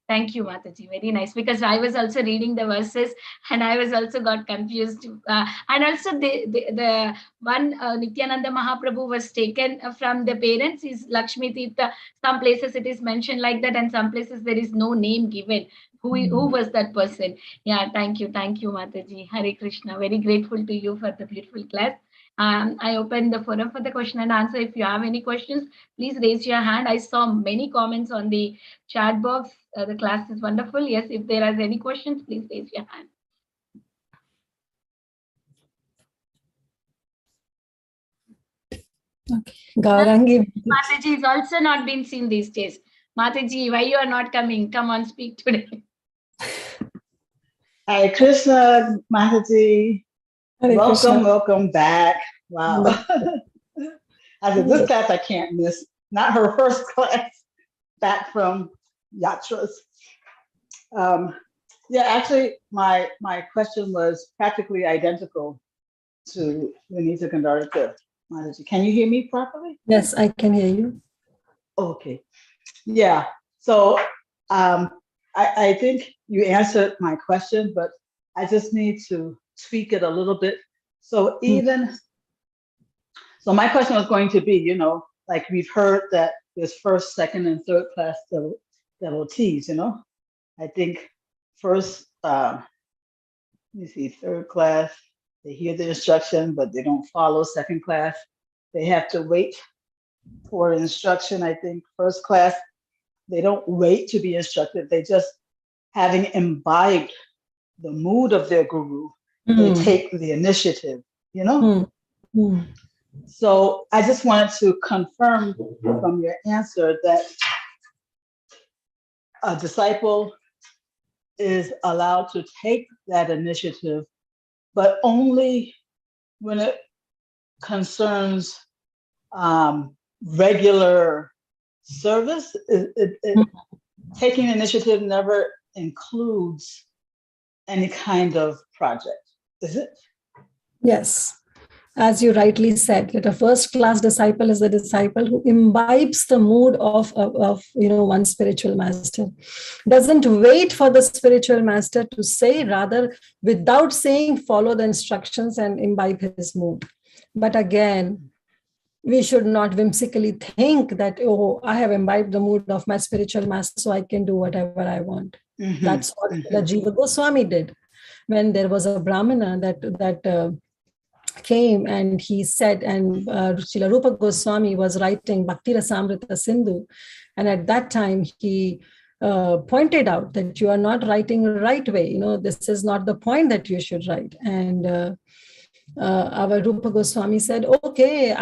[SPEAKER 3] Thank you, Mataji. Very nice. Because I was also reading the verses and I was also got confused. And also the one Nithyananda Mahaprabhu was taken from the parents is Lakshmi Tirtha. Some places it is mentioned like that, and some places there is no name given. Who was that person? Yeah, thank you, Mataji. Hare Krishna. Very grateful to you for the beautiful class. I open the forum for the question and answer. If you have any questions, please raise your hand. I saw many comments on the chat box. The class is wonderful. Yes, if there are any questions, please raise your hand.
[SPEAKER 8] Hare Krishna, Hare Krishna, Krishna Krishna, Hare Hare, Hare Rama, Hare Rama, Rama Rama, Hare Hare.
[SPEAKER 3] Please raise your hand. Yes, if there is any questions, please raise your hand. Yes, if there are any questions, please raise your hand.
[SPEAKER 8] Okay. Gaurangi.
[SPEAKER 3] Mataji is also not been seen these days. Mataji, why you are not coming? Come on, speak today.
[SPEAKER 9] Hare Krishna, Mataji.
[SPEAKER 8] Hare Krishna.
[SPEAKER 9] Welcome back. Wow. I said, this class I can't miss. Not her first class back from Yatras. Yeah, actually, my question was practically identical to Vinita Gandharika Mataji. Can you hear me properly?
[SPEAKER 8] Yes, I can hear you.
[SPEAKER 9] Okay. Yeah. So I think you answered my question, but I just need to tweak it a little bit. So so my question was going to be, like we've heard that there's first, second, and third class devotees, I think first, let me see, third class, they hear the instruction, but they don't follow. Second class, they have to wait for instruction. I think first class, they don't wait to be instructed. They just, having imbibed the mood of their guru, they take the initiative, So I just wanted to confirm from your answer that a disciple is allowed to take that initiative, but only when it concerns regular service. Taking initiative never includes any kind of project, is it?
[SPEAKER 8] Yes. As you rightly said, that a first-class disciple is a disciple who imbibes the mood of one spiritual master, doesn't wait for the spiritual master to say, rather, without saying, follow the instructions and imbibe his mood. But again, we should not whimsically think that, oh, I have imbibed the mood of my spiritual master, so I can do whatever I want. That's what the Jiva Goswami did. When there was a Brahmana that came and he said, and Srila Rupa Goswami was writing Bhakti Rasamrita Sindhu, and at that time he pointed out that you are not writing the right way. This is not the point that you should write. And our Rupa Goswami said, okay,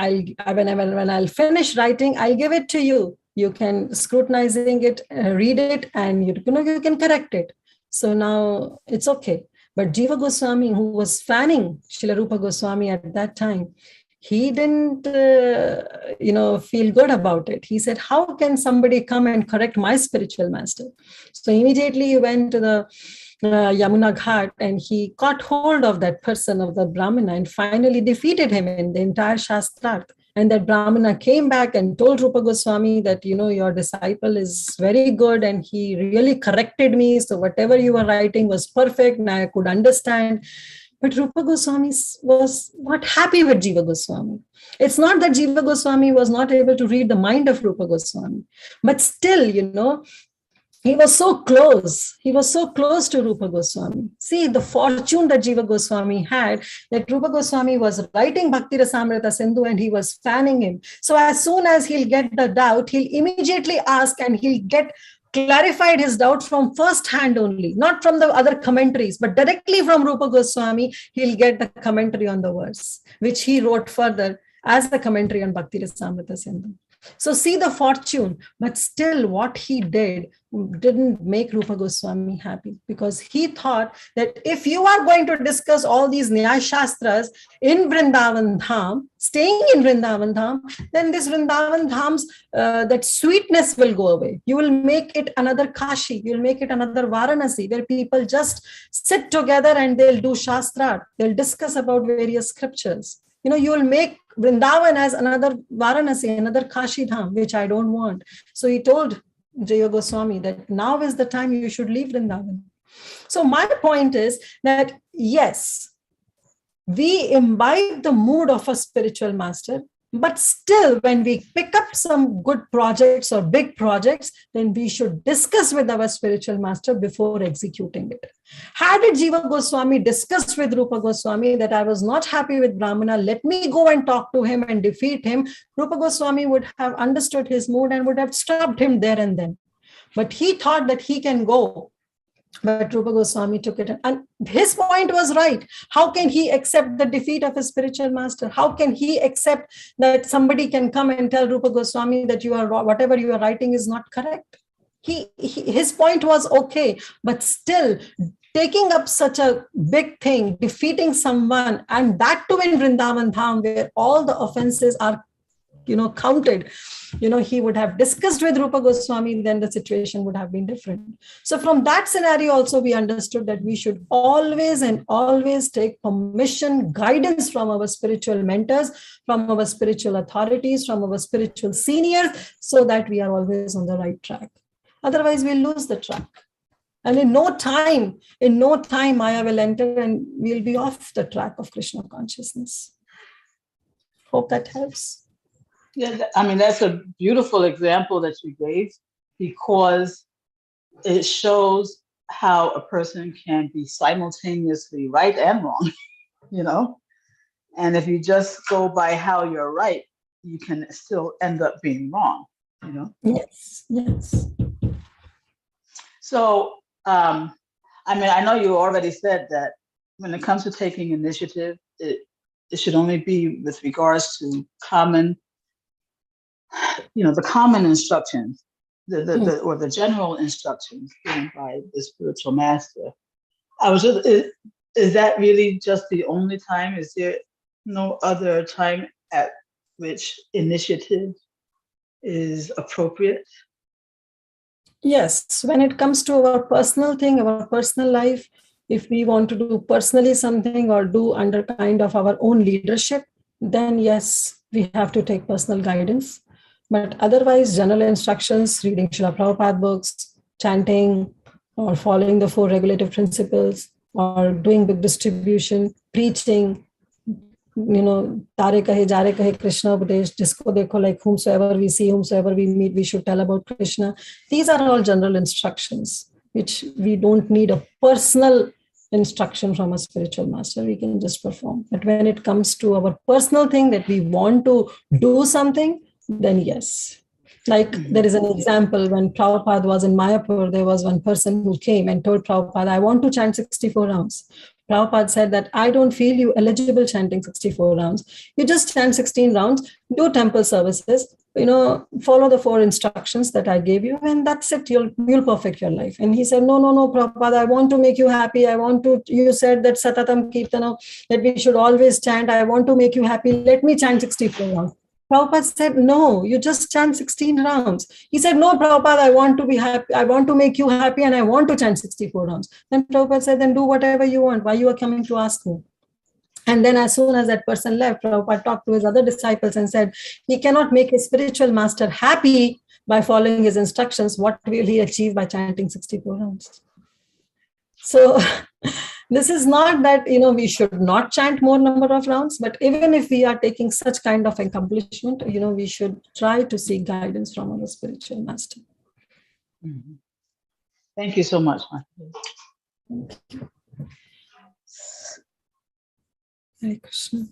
[SPEAKER 8] when I'll finish writing, I'll give it to you. You can scrutinizing it, read it, and you can correct it. So now it's okay. But Jiva Goswami, who was fanning Srila Rupa Goswami at that time, he didn't, feel good about it. He said, how can somebody come and correct my spiritual master? So immediately he went to the Yamuna Ghat and he caught hold of that person, of the Brahmana, and finally defeated him in the entire Shastrarth. And that Brahmana came back and told Rupa Goswami that, your disciple is very good and he really corrected me. So whatever you were writing was perfect and I could understand. But Rupa Goswami was not happy with Jiva Goswami. It's not that Jiva Goswami was not able to read the mind of Rupa Goswami, but still, he was so close. He was so close to Rupa Goswami. See, the fortune that Jiva Goswami had, that Rupa Goswami was writing Bhakti Rasamrita Sindhu and he was fanning him. So as soon as he'll get the doubt, he'll immediately ask and he'll get clarified his doubt from first hand only, not from the other commentaries, but directly from Rupa Goswami, he'll get the commentary on the verse, which he wrote further as the commentary on Bhakti Rasamrita Sindhu. So see the fortune, but still what he didn't make Rupa Goswami happy, because he thought that if you are going to discuss all these Nyaya Shastras in Vrindavan Dham, staying in Vrindavan Dham, then this Vrindavan Dham's that sweetness will go away. You will make it another Kashi, you'll make it another Varanasi, where people just sit together and they'll do Shastra, they'll discuss about various scriptures. You will make Vrindavan as another Varanasi, another Kashi Dham, which I don't want. So he told Jiva Goswami that now is the time you should leave Vrindavan. So my point is that, yes, we imbibe the mood of a spiritual master, but still when we pick up some good projects or big projects, then we should discuss with our spiritual master before executing it. Had Jiva Goswami discussed with Rupa Goswami that I was not happy with Brahmana, let me go and talk to him and defeat him, Rupa Goswami would have understood his mood and would have stopped him there and then. But he thought that he can go But Rupa Goswami took it, and his point was right. How can he accept the defeat of his spiritual master? How can he accept that somebody can come and tell Rupa Goswami that whatever you are writing is not correct? His point was okay, but still taking up such a big thing, defeating someone, and that too in Vrindavan Dham, where all the offenses are counted, he would have discussed with Rupa Goswami, then the situation would have been different. So from that scenario also, we understood that we should always and always take permission, guidance from our spiritual mentors, from our spiritual authorities, from our spiritual seniors, so that we are always on the right track. Otherwise, we'll lose the track. And in no time, Maya will enter and we'll be off the track of Krishna consciousness. Hope that helps.
[SPEAKER 9] Yeah, I mean, that's a beautiful example that you gave, because it shows how a person can be simultaneously right and wrong, And if you just go by how you're right, you can still end up being wrong,
[SPEAKER 8] Yes.
[SPEAKER 9] So, I mean, I know you already said that when it comes to taking initiative, it should only be with regards to common, the common instructions, or the general instructions given by the spiritual master. Is that really just the only time? Is there no other time at which initiative is appropriate?
[SPEAKER 8] Yes, when it comes to our personal thing, our personal life, if we want to do personally something or do under kind of our own leadership, then yes, we have to take personal guidance. But otherwise, general instructions, reading Srila Prabhupada books, chanting, or following the 4 regulative principles, or doing book distribution, preaching, Tare kahe, jare kahe, Krishna Upadesh, jisko dekho, like whomsoever we see, whomsoever we meet, we should tell about Krishna. These are all general instructions, which we don't need a personal instruction from a spiritual master. We can just perform. But when it comes to our personal thing that we want to do something, then yes. Like there is an example, when Prabhupada was in Mayapur, there was one person who came and told Prabhupada, I want to chant 64 rounds. Prabhupada said that I don't feel you eligible chanting 64 rounds. You just chant 16 rounds, do temple services, follow the 4 instructions that I gave you, and that's it. You'll perfect your life. And he said, no, Prabhupada, I want to make you happy. You said that Satatam Kirtana, that we should always chant. I want to make you happy. Let me chant 64 rounds. Prabhupada said, no, you just chant 16 rounds. He said, no, Prabhupada, I want to be happy. I want to make you happy and I want to chant 64 rounds. Then Prabhupada said, then do whatever you want. Why you are coming to ask me? And then as soon as that person left, Prabhupada talked to his other disciples and said, he cannot make his spiritual master happy by following his instructions. What will he achieve by chanting 64 rounds? So this is not that, we should not chant more number of rounds, but even if we are taking such kind of accomplishment, we should try to seek guidance from our spiritual master.
[SPEAKER 9] Mm-hmm. Thank you so much.
[SPEAKER 8] Thank you. Hare Krishna.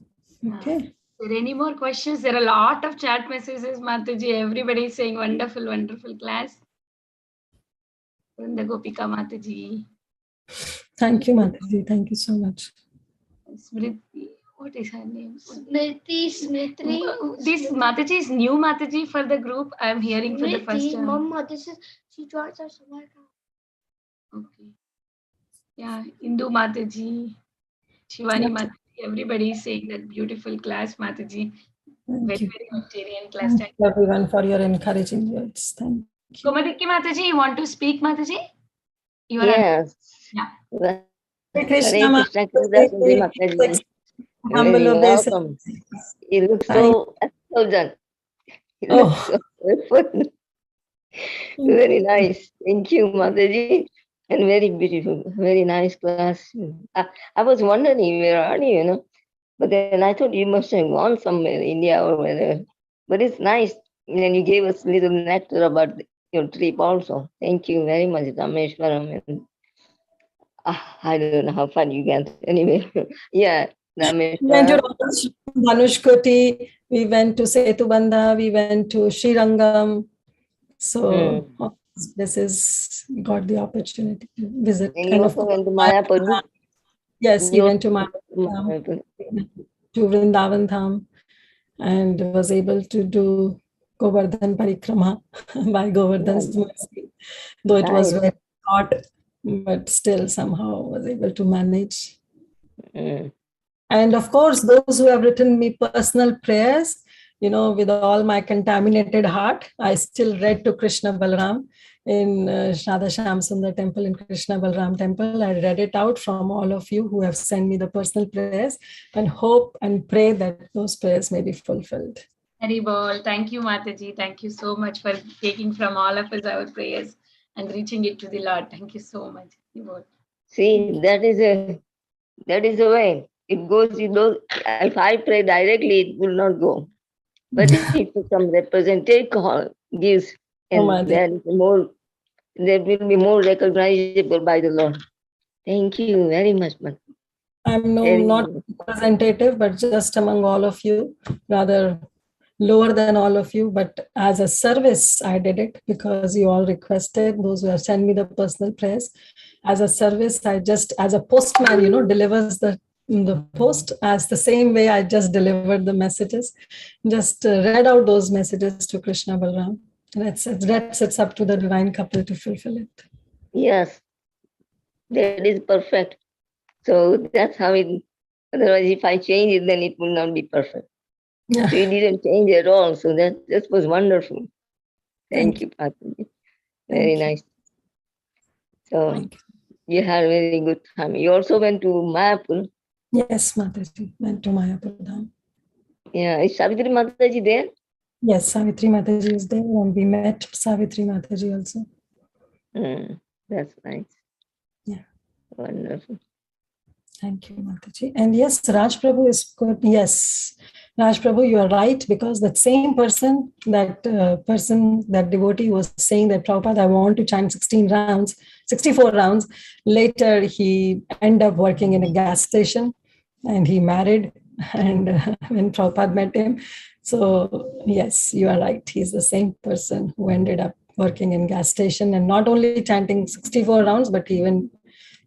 [SPEAKER 8] Okay.
[SPEAKER 3] Are there any more questions? There are a lot of chat messages, Mataji. Everybody is saying wonderful, wonderful class. Vrunda Gopika Mataji.
[SPEAKER 8] Thank you, Mataji. Thank you so much.
[SPEAKER 3] Smriti, what is her name?
[SPEAKER 7] Smriti.
[SPEAKER 3] This Mataji is new Mataji for the group. I am hearing for the first time.
[SPEAKER 7] Mama, she joins us.
[SPEAKER 3] Okay. Yeah, Indu Mataji, Shivani Mataji. Everybody is saying that beautiful class, Mataji. Very vegetarian class.
[SPEAKER 8] Thank you everyone for your encouraging words. Thank you.
[SPEAKER 3] Gomadiki Mataji, you want to speak, Mataji?
[SPEAKER 10] Yes.
[SPEAKER 3] Yeah.
[SPEAKER 8] Krishna
[SPEAKER 10] Mataji. Very welcome. You look so intelligent. You look so very nice. Thank you, Mataji. And very beautiful, very nice class. I was wondering, where are you, But then I thought you must have gone somewhere, India or whatever. But it's nice. And you gave us a little nectar about your trip also. Thank you very much, Rameshwaram. And I don't know how far you get. Anyway, yeah.
[SPEAKER 8] We went to Dhanushkoti, we went to Setubandha, we went to Srirangam. So places, got the opportunity to visit.
[SPEAKER 10] And you also went to Mayapur?
[SPEAKER 8] Yes, we
[SPEAKER 10] You
[SPEAKER 8] went to
[SPEAKER 10] Mayapur.
[SPEAKER 8] to Vrindavan Dham, and was able to do Govardhan Parikrama by Govardhan's mercy. Though it was
[SPEAKER 10] Nice.
[SPEAKER 8] very hot, but still somehow was able to manage. And of course, those who have written me personal prayers, you know, with all my contaminated heart, I still read to Krishna Balaram in Radha Shyam Sundar temple, in Krishna Balaram temple. I read it out from all of you who have sent me the personal prayers, and hope and pray that those prayers may be fulfilled.
[SPEAKER 3] Haribol, thank you, Mataji. Thank you so much for taking from all of us our prayers and reaching it to the Lord. Thank you so much. Haribol.
[SPEAKER 10] See, that is a way. It goes, if I pray directly, it will not go. But if some representative call gives, and there will be more recognizable by the Lord. Thank you very much, man.
[SPEAKER 8] I'm not representative, but just among all of you, rather lower than all of you, but as a service, I did it because you all requested, those who have sent me the personal prayers. As a service, I just, as a postman, you know, delivers the post, as the same way I just delivered the messages, just read out those messages to Krishna Balaram. It's up to the divine couple to fulfill it.
[SPEAKER 10] Yes, that is perfect. So that's how it, otherwise if I change it, then it will not be perfect.
[SPEAKER 8] Yeah.
[SPEAKER 10] So you didn't change at all. So that was wonderful. Thank you, Pataji. Very nice. So you had a very good time. You also went to Mayapur.
[SPEAKER 8] Yes, Mataji, went to Mayapur Dham.
[SPEAKER 10] Yeah, is Savitri Mataji there?
[SPEAKER 8] Yes, Savitri Mataji is there, and we met Savitri Mataji also.
[SPEAKER 10] That's nice.
[SPEAKER 8] Yeah.
[SPEAKER 10] Wonderful.
[SPEAKER 8] Thank you, Mataji. And yes, Raj Prabhu is good. Yes, Raj Prabhu, you are right, because that same person, that devotee was saying that, Prabhupada, I want to chant 64 rounds. Later, he ended up working in a gas station and he married. And when Prabhupada met him, so yes, you are right. He's the same person who ended up working in gas station and not only chanting 64 rounds, but even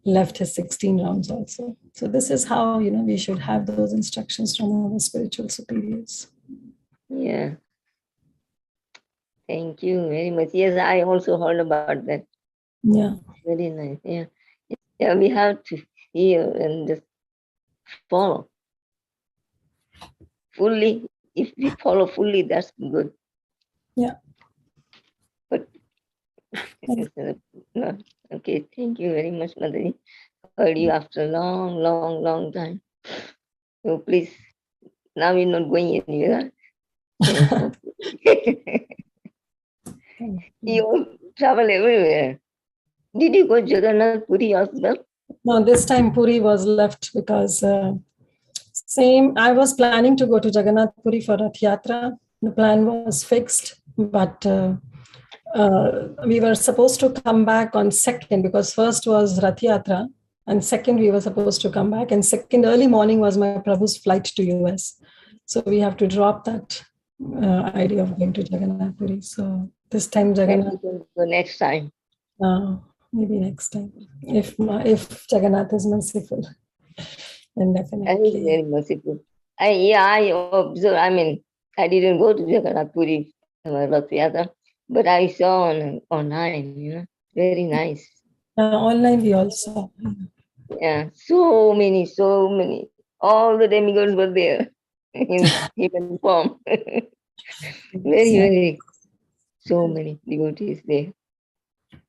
[SPEAKER 8] left his 16 rounds also. So this is how, you know, we should have those instructions from our spiritual superiors.
[SPEAKER 10] Yeah. Thank you very much. Yes, I also heard about that.
[SPEAKER 8] Yeah.
[SPEAKER 10] Very nice. Yeah. Yeah, we have to hear and just follow fully. If we follow fully, that's good.
[SPEAKER 8] Yeah.
[SPEAKER 10] But no. Okay, thank you very much, Madhuri. Heard you after a long time. So please, now we're not going anywhere. You travel everywhere. Did you go Jagannath Puri as well?
[SPEAKER 8] No, this time Puri was left because I was planning to go to Jagannath Puri for Rath Yatra. The plan was fixed, but we were supposed to come back on 2nd, because first was Rath Yatra and 2nd we were supposed to come back, and 2nd early morning was my Prabhu's flight to US. So we have to drop that idea of going to Jagannath Puri. So this time Jagannath.
[SPEAKER 10] The next time.
[SPEAKER 8] Maybe next time, if Jagannath is merciful, then definitely.
[SPEAKER 10] He's very merciful. I observe. I mean, I didn't go to Jagannath Puri, but I saw online. You know, very nice.
[SPEAKER 8] Online we also.
[SPEAKER 10] Yeah, so many. All the demigods were there in human form. Very. So many devotees there.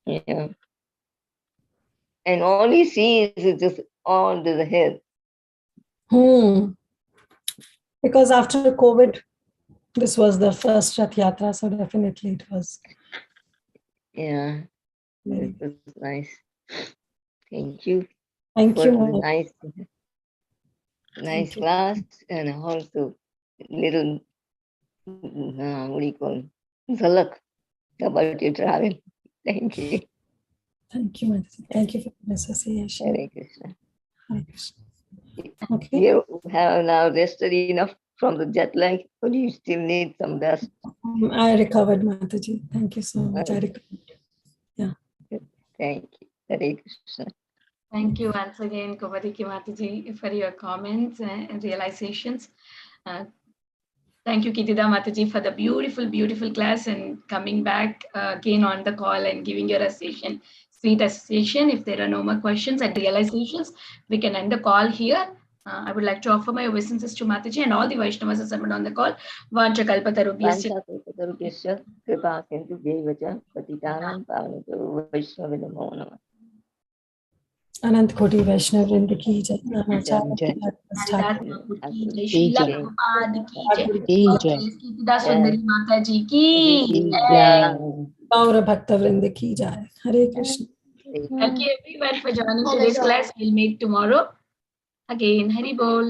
[SPEAKER 10] Yeah. And all you see is just on to the head.
[SPEAKER 8] Because after COVID, this was the first Rath Yatra, so definitely it was.
[SPEAKER 10] Yeah, it was nice. Thank you.
[SPEAKER 8] Thank you.
[SPEAKER 10] Nice class, and also little, what do you call it? Zalak about your travel. Thank you.
[SPEAKER 8] Thank you. Thank you for the association.
[SPEAKER 10] Hare Krishna.
[SPEAKER 8] Hare Krishna. Okay.
[SPEAKER 10] You have now rested enough from the jet lag, or do you still need some rest?
[SPEAKER 8] I recovered, Mataji. Thank you so much. I recovered.
[SPEAKER 10] Thank you. Hare Krishna.
[SPEAKER 3] Thank you once again, Komadiki Mataji, for your comments and realizations. Thank you, Kirtida Mataji, for the beautiful, beautiful class and coming back again on the call and giving your association, sweet association. If there are no more questions and realizations, we can end the call here. I would like to offer my obeisances to Mataji and all the Vaishnavas assembled on the call. Vancha kalpatarubhyasya
[SPEAKER 10] Vanchakalpatarubhyasya kripa sindhu bhyevacha patitanam pavanebhyo Vaishnavaya namo namah.
[SPEAKER 8] Anant Koti Vaishnav Vrinda ki jai.
[SPEAKER 3] Haridas Thakur ki jai, Srila Prabhupada ki jai, Kirtida Sundari Mataji ki jai.
[SPEAKER 8] Gaura Bhakta Vrinda ki jai. Hare Krishna.
[SPEAKER 3] Thank you everyone for joining today's class. We'll meet tomorrow again. Hari Bol.